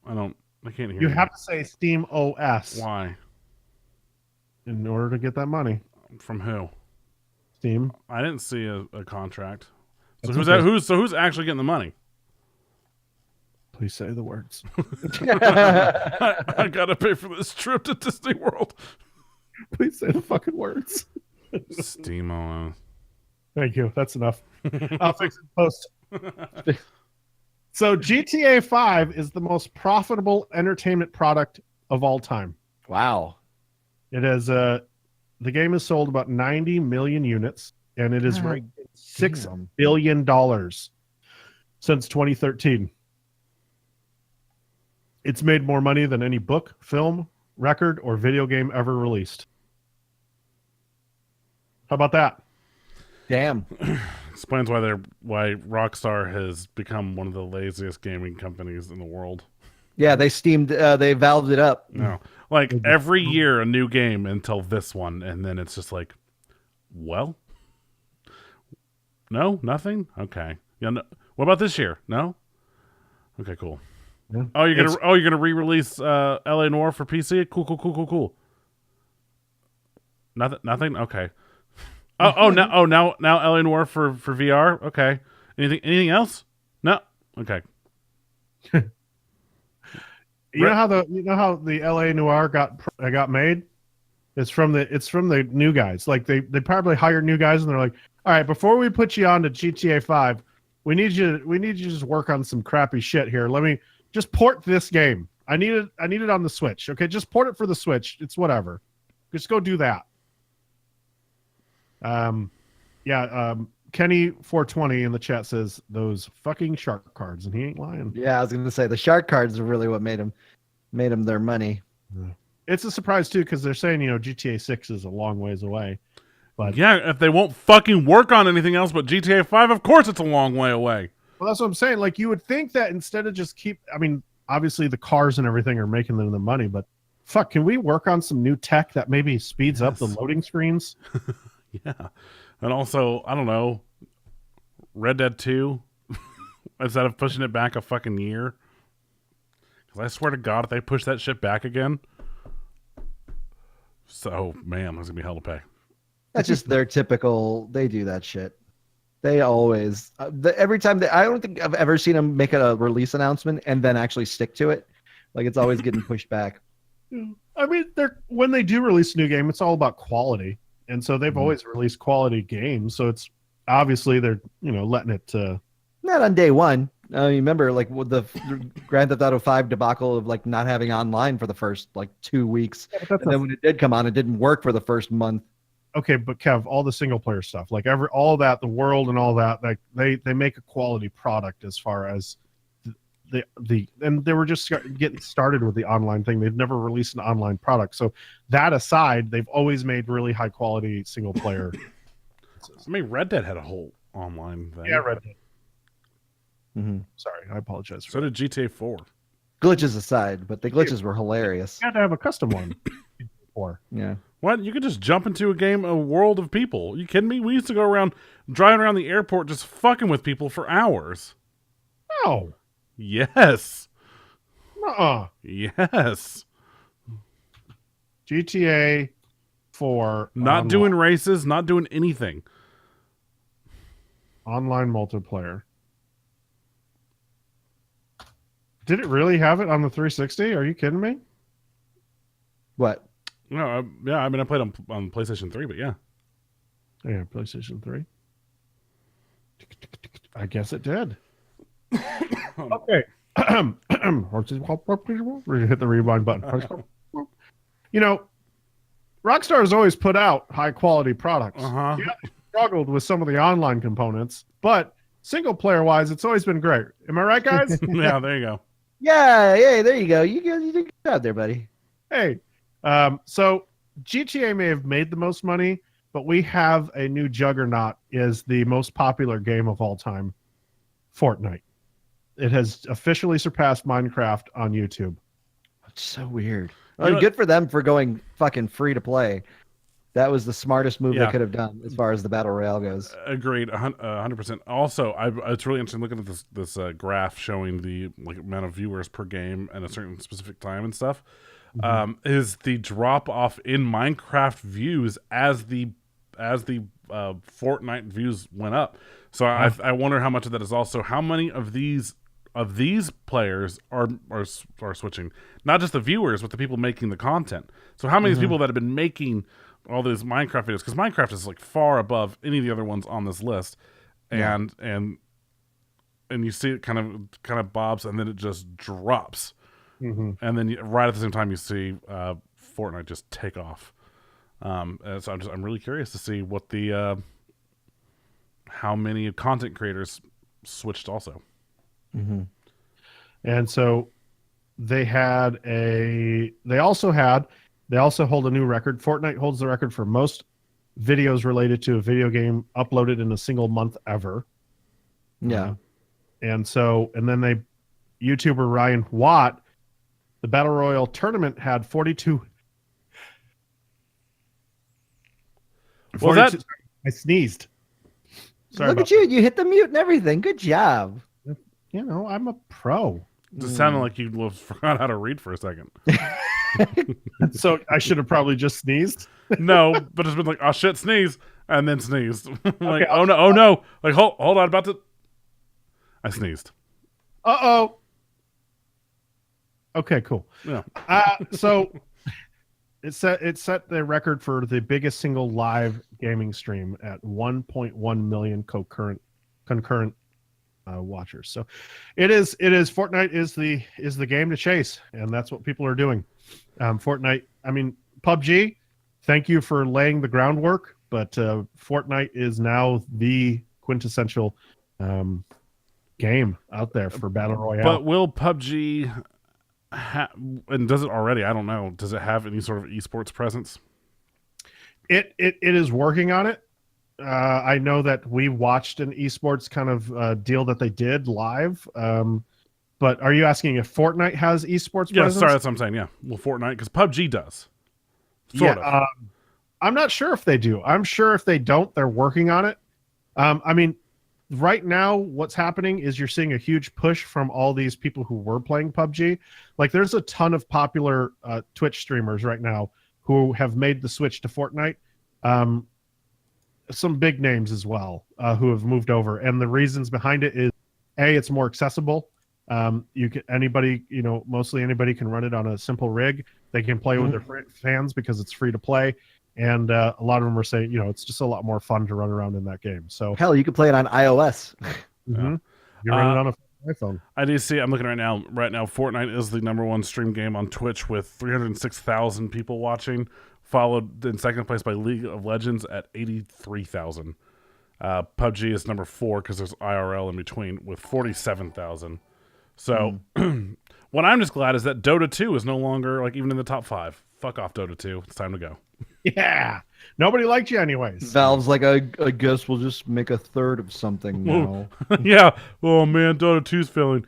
I can't hear You have to say Steam OS Why? in order to get that money. From who? Steam. I didn't see a contract. So That's who's okay. that? Who's actually getting the money? Please say the words. I gotta pay for this trip to Disney World. Please say the fucking words. Steam OS. Thank you. That's enough. I'll fix it in post. So GTA 5 is the most profitable entertainment product of all time. Wow. It is the game has sold about 90 million units, and it is ranked $6 billion since 2013. It's made more money than any book, film, record, or video game ever released. How about that? Damn. Explains why Rockstar has become one of the laziest gaming companies in the world. Yeah, they valved it up. No, like every year a new game until this one, and then it's just like, well, no, nothing. Okay, yeah. No, what about this year? No. Okay, cool. Yeah. Oh, you're gonna re-release L.A. Noire for PC? Cool. Nothing. Okay. Now L.A. Noire for VR. Okay. Anything else? No. Okay. You know how the LA Noire got made? It's from the new guys. Like they probably hired new guys and they're like, all right, before we put you on to GTA 5, we need you to just work on some crappy shit here. Let me just port this game. I need it on the Switch. Okay, just port it for the Switch. It's whatever. Just go do that. Kenny 420 in the chat says those fucking shark cards, and he ain't lying. Yeah, I was going to say the shark cards are really what made them their money. It's a surprise too because they're saying GTA 6 is a long ways away. But yeah, if they won't fucking work on anything else but GTA 5, of course it's a long way away. Well, that's what I'm saying. Like, you would think that instead of just obviously the cars and everything are making them the money, but fuck, can we work on some new tech that maybe speeds up the loading screens? Yeah. And also, I don't know, Red Dead 2, instead of pushing it back a fucking year. Because I swear to God, if they push that shit back again, so, man, there's going to be hell to pay. That's just their typical, they do that shit. They always every time I don't think I've ever seen them make a release announcement and then actually stick to it. Like it's always getting pushed back. I mean, when they do release a new game, it's all about quality, and so they've always released quality games. So it's obviously they're letting it. Not on day one. You remember like with the Grand Theft Auto 5 debacle of like not having online for the first like 2 weeks, and then when it did come on, it didn't work for the first month. Okay, but Kev, all the single player stuff, like all that, the world and all that, like they make a quality product as far as and they were just getting started with the online thing. They've never released an online product. So that aside, they've always made really high quality single player. I mean, Red Dead had a whole online thing. Yeah, Red Dead. Mm-hmm. Sorry, I apologize. So did GTA 4. Glitches aside, but the glitches were hilarious. You had to have a custom one. Yeah. What? You could just jump into a world of people. You kidding me? We used to go around, driving around the airport just fucking with people for hours. No. Yes. Uh-uh. Yes. GTA 4. Not doing races, not doing anything. Online multiplayer. Did it really have it on the 360? Are you kidding me? What? No, yeah, I mean, I played on PlayStation 3, but yeah. Yeah, PlayStation 3. I guess it did. Okay. Hit the rewind button. Rockstar has always put out high quality products. Uh-huh. Yeah, they struggled with some of the online components, but single player wise, it's always been great. Am I right, guys? Yeah, there you go. Yeah, there you go. You did a good job there, buddy. Hey, so GTA may have made the most money, but we have a new juggernaut is the most popular game of all time, Fortnite. It has officially surpassed Minecraft on YouTube. It's so weird. You know, Good for them for going fucking free to play. That was the smartest move Yeah. they could have done as far as the battle royale goes. Agreed, 100%. Also, it's really interesting looking at this graph showing the amount of viewers per game at a certain specific time and stuff. Is the drop off in Minecraft views as the Fortnite views went up. So I wonder how much of that is also how many of these players are switching, not just the viewers, but the people making the content. So how many of these people that have been making all these Minecraft videos, because Minecraft is like far above any of the other ones on this list, and you see it kind of bobs and then it just drops, and then right at the same time you see Fortnite just take off. And so I'm really curious to see what the how many content creators switched also. And so they also hold a new record. Fortnite holds the record for most videos related to a video game uploaded in a single month ever. Yeah. And then YouTuber Ryan Watt, the Battle Royale tournament had 42. Well, 42 I sneezed. Sorry Look at you. You hit the mute and everything. Good job. I'm a pro. Just sounded like you forgot how to read for a second. So I should have probably just sneezed. No, but it's been like, oh shit, sneeze, and then sneezed. Like, Okay, oh no. Like, hold on, about to. I sneezed. Uh-oh. Okay, cool. Yeah. So it set the record for the biggest single live gaming stream at 1.1 million concurrent watchers. So it is Fortnite is the game to chase, and that's what people are doing. Fortnite, I mean PUBG, thank you for laying the groundwork, but Fortnite is now the quintessential game out there for Battle Royale. But will PUBG and does it already? I don't know. Does it have any sort of esports presence? It is working on it. I know that we watched an esports kind of deal that they did live. But are you asking if Fortnite has esports Yeah, presence? sorry, that's what I'm saying. Yeah, well, Fortnite, because PUBG does. Sort of. I'm not sure if they do. I'm sure if they don't, they're working on it. I mean, right now, what's happening is you're seeing a huge push from all these people who were playing PUBG. Like, there's a ton of popular Twitch streamers right now who have made the switch to Fortnite. some big names as well who have moved over, and the reasons behind it is it's more accessible. You can mostly anybody can run it on a simple rig. They can play with their fans because it's free to play, and a lot of them are saying it's just a lot more fun to run around in that game. So Hell, you could play it on iOS. you run it on a iPhone. I do see. I'm looking right now. Right now, Fortnite is the #1 stream game on Twitch with 306,000 people watching, followed in second place by League of Legends at 83,000. PUBG is number 4 because there's IRL in between with 47,000. So what I'm just glad is that Dota 2 is no longer like even in the top 5. Fuck off, Dota 2. It's time to go. Yeah, nobody liked you anyways. Valve's like, I guess we'll just make a third of something now. Yeah. Oh man, Dota 2's failing.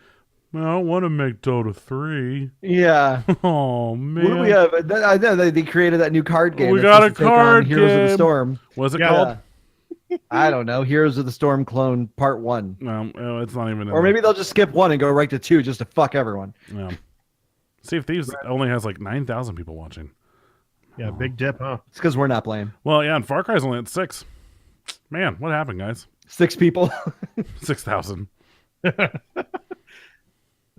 Man, I don't want to make Dota 3. Yeah. Oh man. What do we have? I know they created that new card game. We that's got a supposed to take on card Heroes of the game. Storm. What's it called? I don't know. Heroes of the Storm Clone Part 1. No, it's not even. Or maybe they'll just skip 1 and go right to 2 just to fuck everyone. Yeah. Sea of Thieves only has like 9,000 people watching. Yeah, big dip, huh? It's because we're not playing. Well, yeah, and Far Cry's only at 6. Man, what happened, guys? 6 people. 6,000.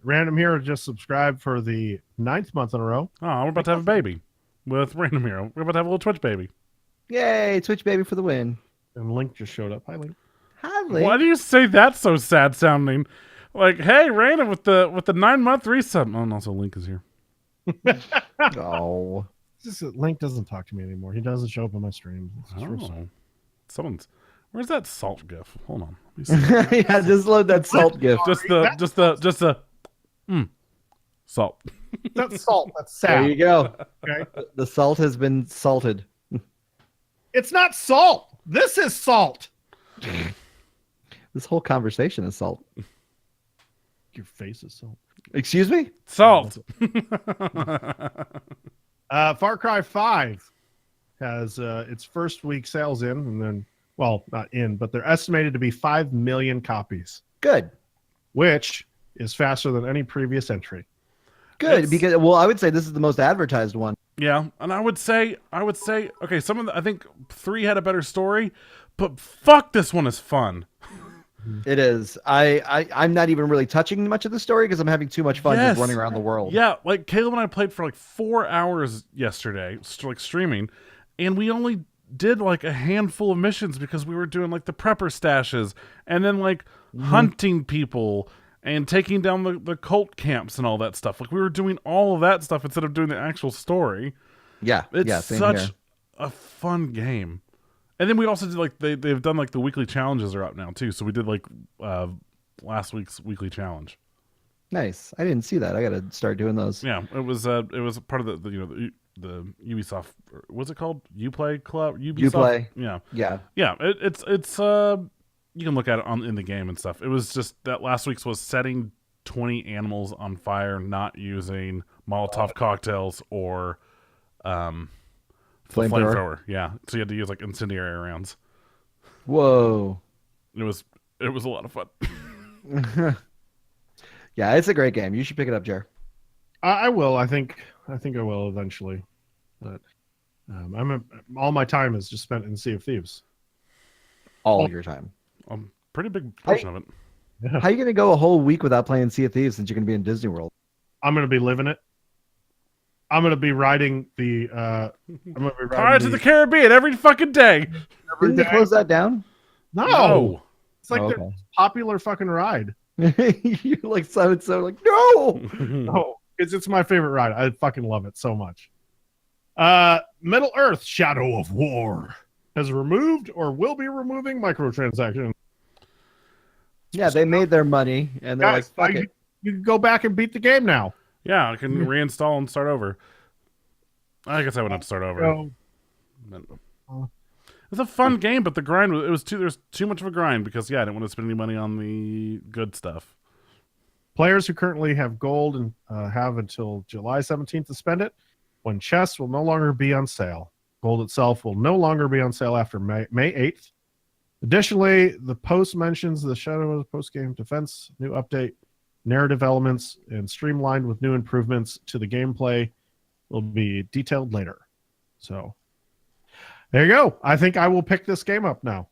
Random Hero just subscribed for the 9th month in a row. Oh, we're about to have a baby with Random Hero. We're about to have a little Twitch baby. Yay, Twitch baby for the win. And Link just showed up. Hi, Link. Hi, Link. Why do you say that so sad sounding? Like, hey, Random with the 9-month resub. Oh, and also Link is here. Oh. It's just that Link doesn't talk to me anymore. He doesn't show up on my streams. Someone's. Where's that salt gif? Hold on. Let me see. Yeah, just load that salt gift. just the salt. That's salt. That's sad. There you go. Okay. The salt has been salted. It's not salt. This is salt. This whole conversation is salt. Your face is salt. Excuse me? Salt. Far Cry 5 has its first week sales in, and then, well, not in, but they're estimated to be 5 million copies, Good. which is faster than any previous entry. Good. It's- Because, well, I would say this is the most advertised one. Yeah, and I would say, okay, I think 3 had a better story, but fuck, this one is fun. It is. I'm not even really touching much of the story because I'm having too much fun Yes. just running around the world. Yeah, like Caleb and I played for like 4 hours yesterday, like streaming, and we only did like a handful of missions because we were doing like the prepper stashes and then like hunting people and taking down the cult camps and all that stuff. Like we were doing all of that stuff instead of doing the actual story. Yeah. It's yeah, same such here. a fun game. And then we also did like they've done like the weekly challenges are out now too. So we did like last week's weekly challenge. Nice. I didn't see that. I got to start doing those. Yeah, it was part of the Ubisoft. What's it called? Uplay Club. Ubisoft. Uplay. Yeah, Yeah. yeah. It's you can look at it in the game and stuff. It was just that last week's was setting 20 animals on fire, not using Molotov cocktails or flamethrower. Yeah, so you had to use like incendiary rounds. Whoa. It was a lot of fun. Yeah, it's a great game. You should pick it up, Jer. I will. I think I will eventually. But all my time is just spent in Sea of Thieves. All your time. A pretty big portion of it. How are you going to go a whole week without playing Sea of Thieves since you're going to be in Disney World? I'm going to be living it. I'm going to be riding the. I'm going to be riding Pirates of the Caribbean every fucking day. every Didn't they day. close that down? No, it's like Oh, their popular fucking ride. You're like so like no. No, it's my favorite ride. I fucking love it so much. Middle Earth: Shadow of War has removed or will be removing microtransactions. Yeah, they made their money and they're Guys, like, fuck it. you can go back and beat the game now. Yeah, I can reinstall and start over. I guess I wouldn't have to start over. So, It's a fun game, but the grind there's too much of a grind because I didn't want to spend any money on the good stuff. players who currently have gold and have until July 17th to spend it, when chests will no longer be on sale. Gold itself will no longer be on sale after May 8th. Additionally, the post mentions the Shadow of the post-game defense, new update, narrative elements, and streamlined with new improvements to the gameplay will be detailed later. So, There you go. I think I will pick this game up now.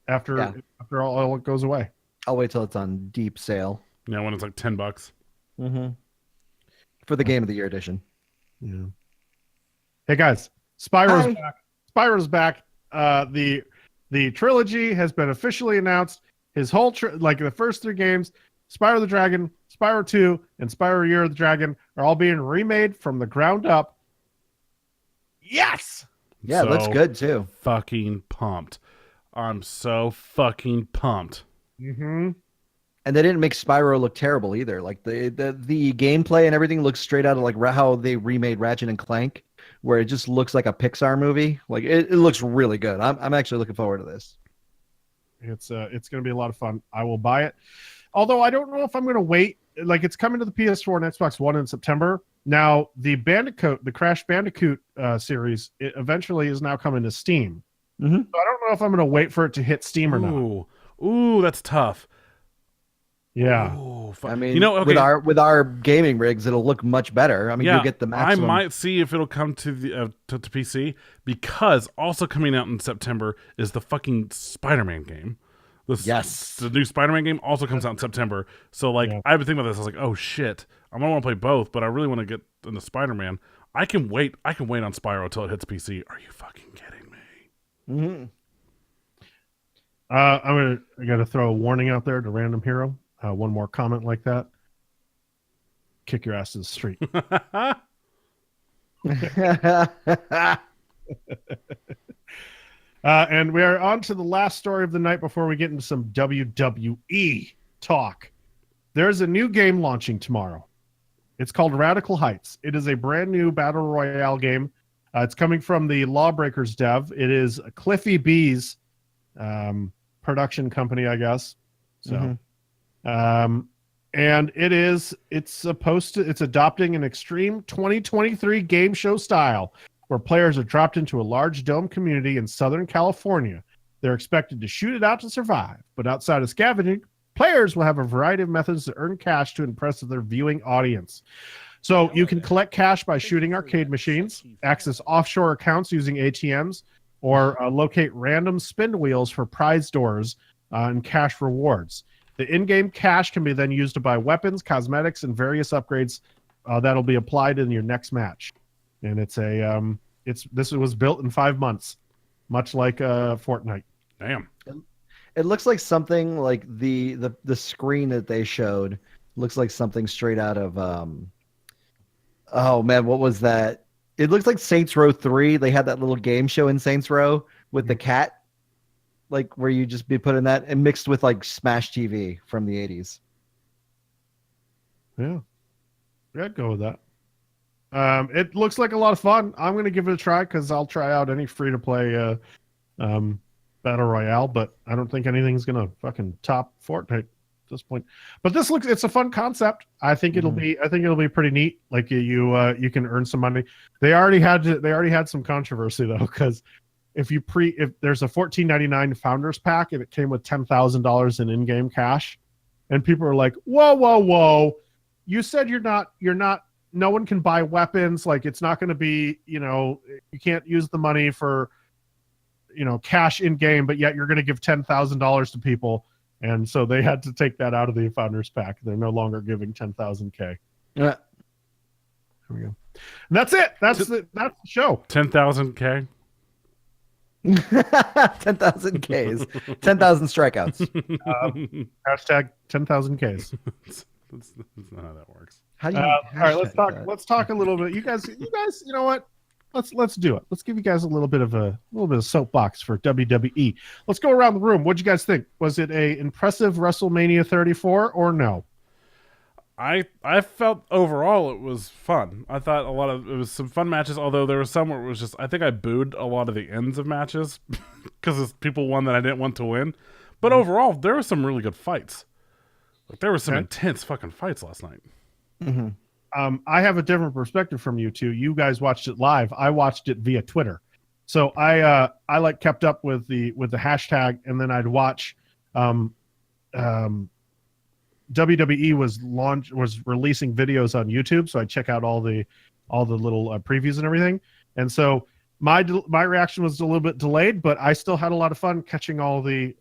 After Yeah. after all it goes away. I'll wait till it's on deep sale. Yeah, when it's like $10. Mm-hmm. For the Game of the Year edition. Yeah. Hey guys, Spyro's Hi. back. Spyro's back. The trilogy has been officially announced. His whole like the first 3 games, Spyro the Dragon, Spyro 2, and Spyro Year of the Dragon are all being remade from the ground up. Yes. Yeah, it looks So good too. Fucking pumped. I'm so fucking pumped. Mm-hmm. And they didn't make Spyro look terrible either. Like the gameplay and everything looks straight out of like how they remade Ratchet and Clank, where it just looks like a Pixar movie. Like it looks really good. I'm actually looking forward to this. It's going to be a lot of fun. I will buy it. Although I don't know if I'm going to wait. Like it's coming to the PS4 and Xbox One in September. Now the Crash Bandicoot series, it eventually is now coming to Steam. Mm-hmm. So I don't know if I'm going to wait for it to hit Steam or not. Ooh, that's tough. Yeah. Ooh, I mean, you know, okay. with our gaming rigs, it'll look much better. I mean, yeah, you'll get the maximum. I might see if it'll come to the to PC, because also coming out in September is the fucking Spider-Man game. Yes. The new Spider-Man game also comes out in September. So like, Yeah. I've been thinking about this. I was like, oh shit, I don't want to play both, but I really want to get into Spider-Man. I can wait on Spyro until it hits PC. Are you fucking kidding me? Mm-hmm. I got to throw a warning out there to Random Hero. One more comment like that. Kick your ass to the street. And we are on to the last story of the night before we get into some WWE talk. There's a new game launching tomorrow. It's called Radical Heights. It is a brand new battle royale game. It's coming from the Lawbreakers dev. It is Cliffy B's production company, I guess. So, and it's adopting an extreme 2023 game show style where players are dropped into a large dome community in Southern California. They're expected to shoot it out to survive, but outside of scavenging, players will have a variety of methods to earn cash to impress their viewing audience. So you can collect cash by shooting arcade machines, access offshore accounts using ATMs, or locate random spin wheels for prize doors and cash rewards. The in-game cash can be then used to buy weapons, cosmetics, and various upgrades that'll be applied in your next match. And this was built in 5 months, much like Fortnite. Damn. It looks like something like the screen that they showed looks like something straight out of oh man, what was that? It looks like Saints Row 3. They had that little game show in Saints Row with the cat, like where you just be putting that and mixed with like Smash TV from the 80s. Yeah, I'd go with that. It looks like a lot of fun. I'm going to give it a try because I'll try out any free-to-play battle royale, but I don't think anything's going to fucking top Fortnite at this point. But it's a fun concept. I think it'll be pretty neat. Like you can earn some money. They already had some controversy though, because if there's a $14.99 founders pack and it came with $10,000 in in-game cash, and people are like, whoa, you said you're not no one can buy weapons. Like it's not going to be, you can't use the money for, cash in game, but yet you're going to give $10,000 to people. And so they had to take that out of the founders pack. They're no longer giving 10,000K. Yeah. There we go. And that's it. That's the show. 10,000K. 10,000 Ks, 10,000 strikeouts. Hashtag 10,000Ks. That's not how that works. How do you? All right, let's hashtag talk. that? Let's talk a little bit. You guys. You know what? Let's do it. Let's give you guys a little bit of soapbox for WWE. Let's go around the room. What'd you guys think? Was it a impressive WrestleMania 34 or no? I felt overall it was fun. I thought it was some fun matches, although there was some where it was just, I think I booed a lot of the ends of matches because people won that I didn't want to win. But overall, there were some really good fights. Like there were some intense fucking fights last night. Mm-hmm. I have a different perspective from you two. You guys watched it live. I watched it via Twitter. So I like kept up with the hashtag, and then I'd watch WWE was releasing videos on YouTube, so I check out all the little previews and everything. And so my reaction was a little bit delayed, but I still had a lot of fun catching all the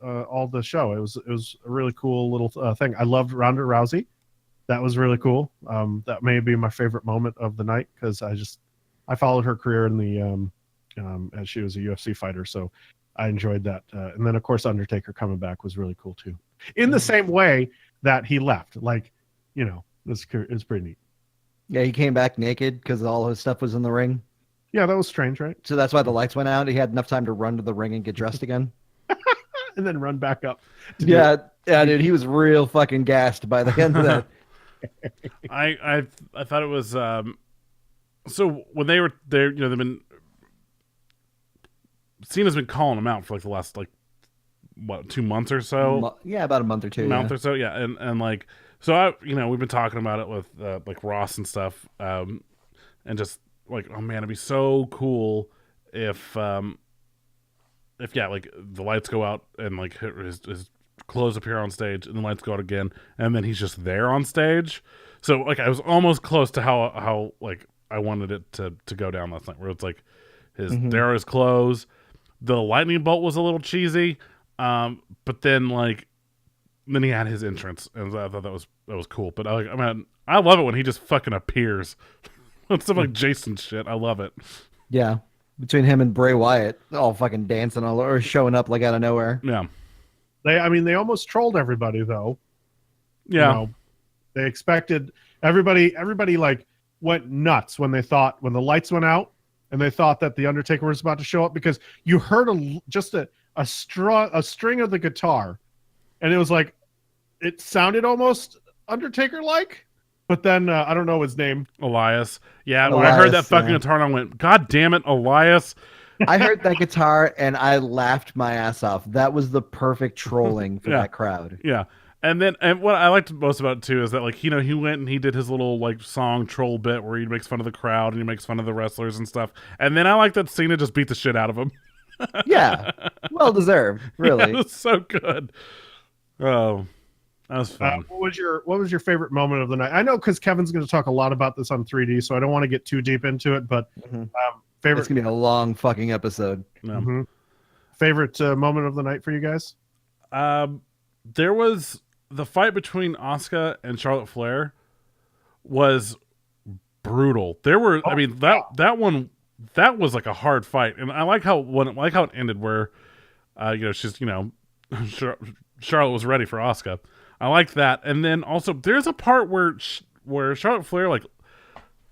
show. It was a really cool little thing. I loved Ronda Rousey. That was really cool. That may be my favorite moment of the night because I followed her career in the as she was a UFC fighter, so I enjoyed that. And then of course Undertaker coming back was really cool too. In the same way that he left, like, you know, it's pretty neat. Yeah, he came back naked because all his stuff was in the ring. Yeah, that was strange, right? So that's why the lights went out. He had enough time to run to the ring and get dressed again. And then run back up. Yeah, dude, he was real fucking gassed by the end of that. I thought it was so when they were there, you know, they've been Cena's been calling him out for like the last like what 2 months or so. Yeah, about a month or two. Or so, yeah, and like so I we've been talking about it with like Ross and stuff, and just like, oh man, it'd be so cool if yeah, like the lights go out and like his clothes appear on stage and the lights go out again and then he's just there on stage. So like I was almost close to how like I wanted it to go down last night, where it's like there are his clothes. The lightning bolt was a little cheesy, but then he had his entrance, and I thought that was cool. But I mean, I love it when he just fucking appears. It's some like Jason shit. I love it. Yeah, between him and Bray Wyatt, all fucking dancing or showing up like out of nowhere. Yeah, they almost trolled everybody though. Yeah, you know, they expected everybody like went nuts when the lights went out and they thought that the Undertaker was about to show up, because you heard a string of the guitar, and it was like it sounded almost Undertaker like. But then, I don't know his name. Elias. Yeah, when I heard that fucking guitar, and I went, God damn it, Elias. I heard that guitar, and I laughed my ass off. That was the perfect trolling for that crowd. Yeah. And what I liked most about it, too, is that, like, he went and he did his little, like, song troll bit where he makes fun of the crowd and he makes fun of the wrestlers and stuff. And then I like that Cena just beat the shit out of him. Yeah. Well deserved, really. Yeah, it was so good. Oh. That was fun. What was your favorite moment of the night? I know because Kevin's going to talk a lot about this on 3D, so I don't want to get too deep into it. But favorite. It's gonna be a long fucking episode. Yeah. Favorite moment of the night for you guys? There was the fight between Asuka and Charlotte Flair was brutal. There were, I mean, that one was like a hard fight, and I like how it ended, where she's Charlotte was ready for Asuka. I like that. And then also there's a part where Charlotte Flair like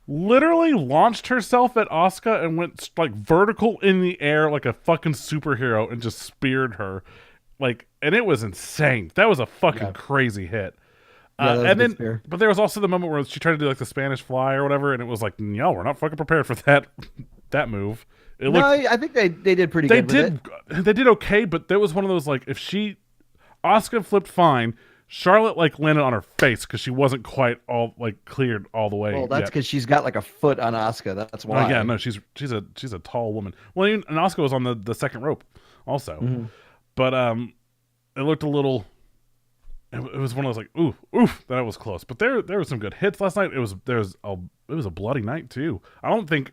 literally launched herself at Asuka and went like vertical in the air like a fucking superhero and just speared her. Like, and it was insane. That was a fucking crazy hit. And then, but there was also the moment where she tried to do like the Spanish fly or whatever, and it was like, no, we're not fucking prepared for that move. I think they did pretty good. They did okay, but there was one of those like, if Asuka flipped fine, Charlotte like landed on her face because she wasn't quite all like cleared all the way. Well, that's because she's got like a foot on Asuka. That's why. Yeah, no, she's a tall woman. Well, and Asuka was on the second rope also, but it looked a little. It was one of those like oof, that was close. But there were some good hits last night. It was a bloody night too. I don't think,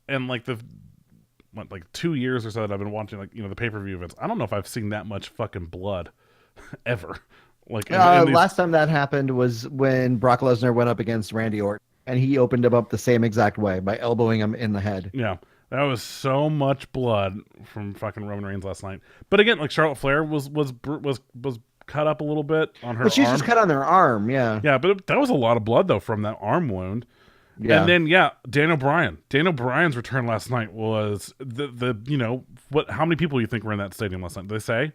and like like 2 years or so that I've been watching like the pay-per-view events, I don't know if I've seen that much fucking blood ever. Like last time that happened was when Brock Lesnar went up against Randy Orton, and he opened him up the same exact way by elbowing him in the head. Yeah, that was so much blood from fucking Roman Reigns last night. But again, like Charlotte Flair was cut up a little bit on her. But she's arm. just cut on her arm. Yeah. Yeah, but that was a lot of blood though from that arm wound. Yeah. And then Daniel Bryan. Daniel Bryan's return last night was the how many people you think were in that stadium last night? Did they say?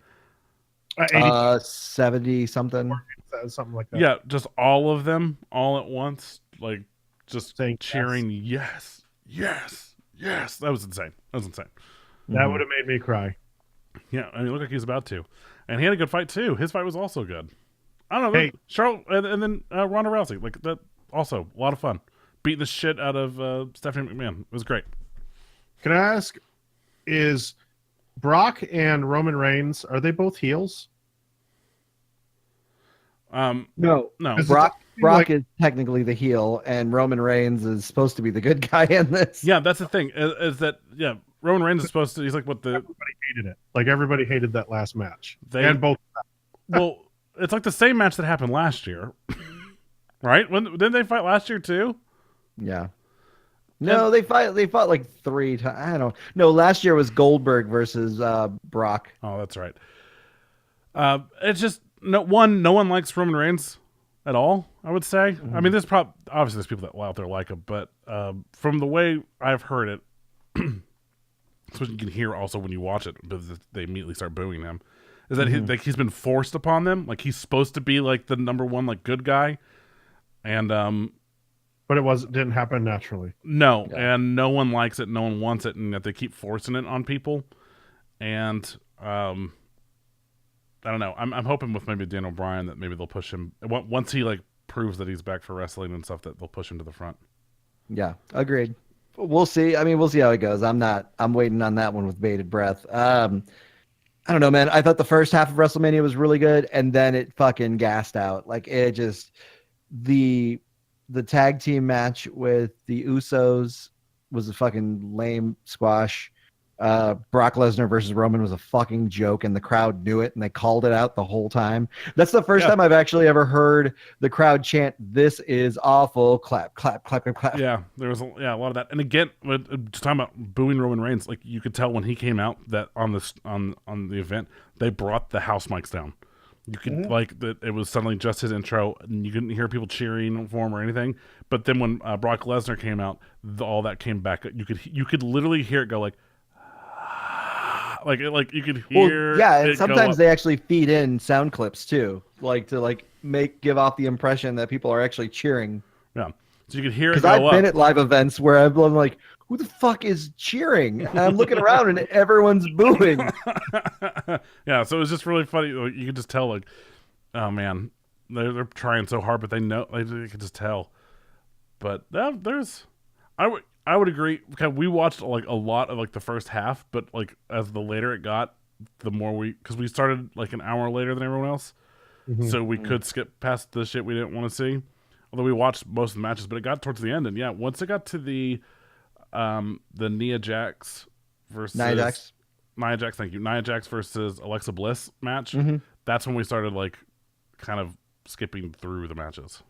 70 something like that. Yeah, just all of them all at once, like just cheering yes. That was insane. That would have made me cry. Yeah, I mean, it looked like he was about to, and he had a good fight too. His fight was also good. I don't know. Hey. Charlotte and then Ronda Rousey, like that, also a lot of fun. Beating the shit out of Stephanie McMahon. It was great. Can I ask, is Brock and Roman Reigns, are they both heels? No. Brock is technically the heel, and Roman Reigns is supposed to be the good guy in this. Yeah, that's the thing. Is that Roman Reigns is supposed to. He's like what the Everybody hated it. Like everybody hated that last match. They- and both. well. It's like the same match that happened last year, right? Didn't they fight last year too? Yeah. No, they fought like 3 times. I don't know. No, last year was Goldberg versus Brock. Oh, that's right. It's just no one likes Roman Reigns at all. I would say. I mean, obviously there's people that out there like him, but from the way I've heard it, it's what you can hear also when you watch it, because they immediately start booing him. Is that he's been forced upon them? Like he's supposed to be like the number one like good guy, and But it didn't happen naturally. no, and no one likes it, no one wants it, and that they keep forcing it on people, and I don't know. I'm hoping with maybe Dan O'Brien that maybe they'll push him once he like proves that he's back for wrestling and stuff, that they'll push him to the front. Yeah, agreed. We'll see. I mean, we'll see how it goes. I'm waiting on that one with bated breath. I don't know, man. I thought the first half of WrestleMania was really good, and then it fucking gassed out. Like it just the tag team match with the Usos was a fucking lame squash. Brock Lesnar versus Roman was a fucking joke, and the crowd knew it, and they called it out the whole time. That's the first time I've actually ever heard the crowd chant, "This is awful!" Clap, clap, clap, clap, clap. Yeah, there was a lot of that. And again, just talking about booing Roman Reigns, like you could tell when he came out that on the event they brought the house mics down. You could like that it was suddenly just his intro, and you couldn't hear people cheering for him or anything. But then when Brock Lesnar came out, all that came back. You could literally hear it go like you could hear. Well, yeah, and it sometimes go they actually feed in sound clips too, like to give off the impression that people are actually cheering. yeah, so you could hear it Because go I've up. been at live events where I'm like, who the fuck is cheering? And I'm looking around and everyone's booing. Yeah, so it was just really funny. Like, you could just tell, like, oh man, they're trying so hard, but they know, like, you could just tell. But I would agree. Okay, we watched like a lot of like the first half, but like as the later it got, the more because we started like an hour later than everyone else, so we could skip past the shit we didn't want to see. Although we watched most of the matches, but it got towards the end, and yeah, once it got to the Nia Jax versus Nia Jax, thank you, Nia Jax versus Alexa Bliss match. That's when we started like kind of skipping through the matches.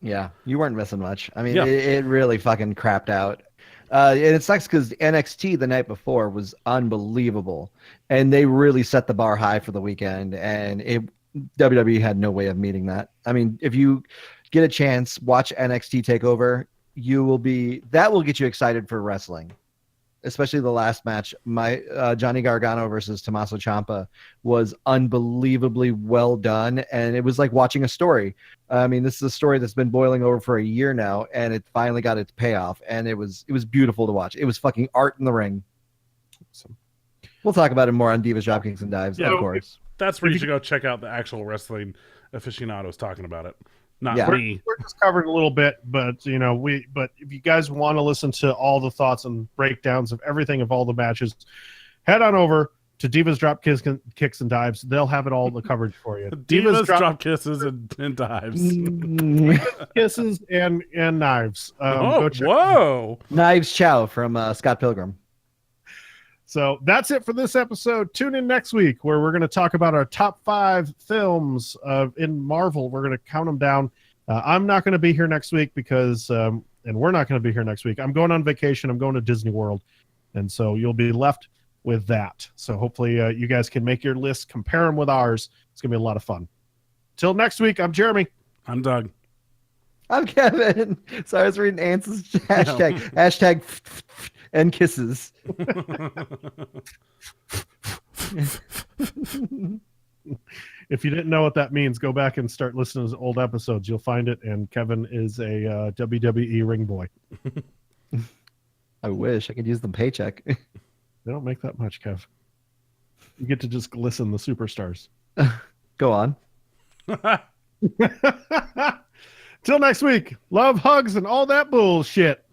Yeah, you weren't missing much. I mean, Yeah. it really fucking crapped out. And it sucks because NXT the night before was unbelievable, and they really set the bar high for the weekend, and WWE had no way of meeting that. I mean, if you get a chance, watch NXT TakeOver. That will get you excited for wrestling, especially the last match. My Johnny Gargano versus Tommaso Ciampa was unbelievably well done, and it was like watching a story. I mean, this is a story that's been boiling over for a year now, and it finally got its payoff, and it was beautiful to watch. It was fucking art in the ring. Awesome. We'll talk about it more on Divas, Dropkicks, and Dives, Yeah, of course. That's where you should go check out the actual wrestling aficionados talking about it. Not Yeah. me. We're just covered a little bit, but but if you guys want to listen to all the thoughts and breakdowns of everything of all the matches, head on over to Divas Drop Kicks and Dives. They'll have it all the coverage for you. Divas drop kisses and dives. Kisses and knives. Oh, Go check. whoa! Knives Chow from Scott Pilgrim. So that's it for this episode. Tune in next week where we're going to talk about our top 5 films in Marvel. We're going to count them down. I'm not going to be here next week because, and we're not going to be here next week. I'm going on vacation. I'm going to Disney World. And so you'll be left with that. So hopefully you guys can make your list, compare them with ours. It's going to be a lot of fun. Till next week, I'm Jeremy. I'm Doug. I'm Kevin. Sorry, I was reading Ance's hashtag. Hashtag and kisses. If you didn't know what that means, go back and start listening to old episodes. You'll find it. And Kevin is a WWE ring boy. I wish I could use the paycheck. They don't make that much, Kev. You get to just listen to superstars. Go on. Till next week. Love, hugs, and all that bullshit.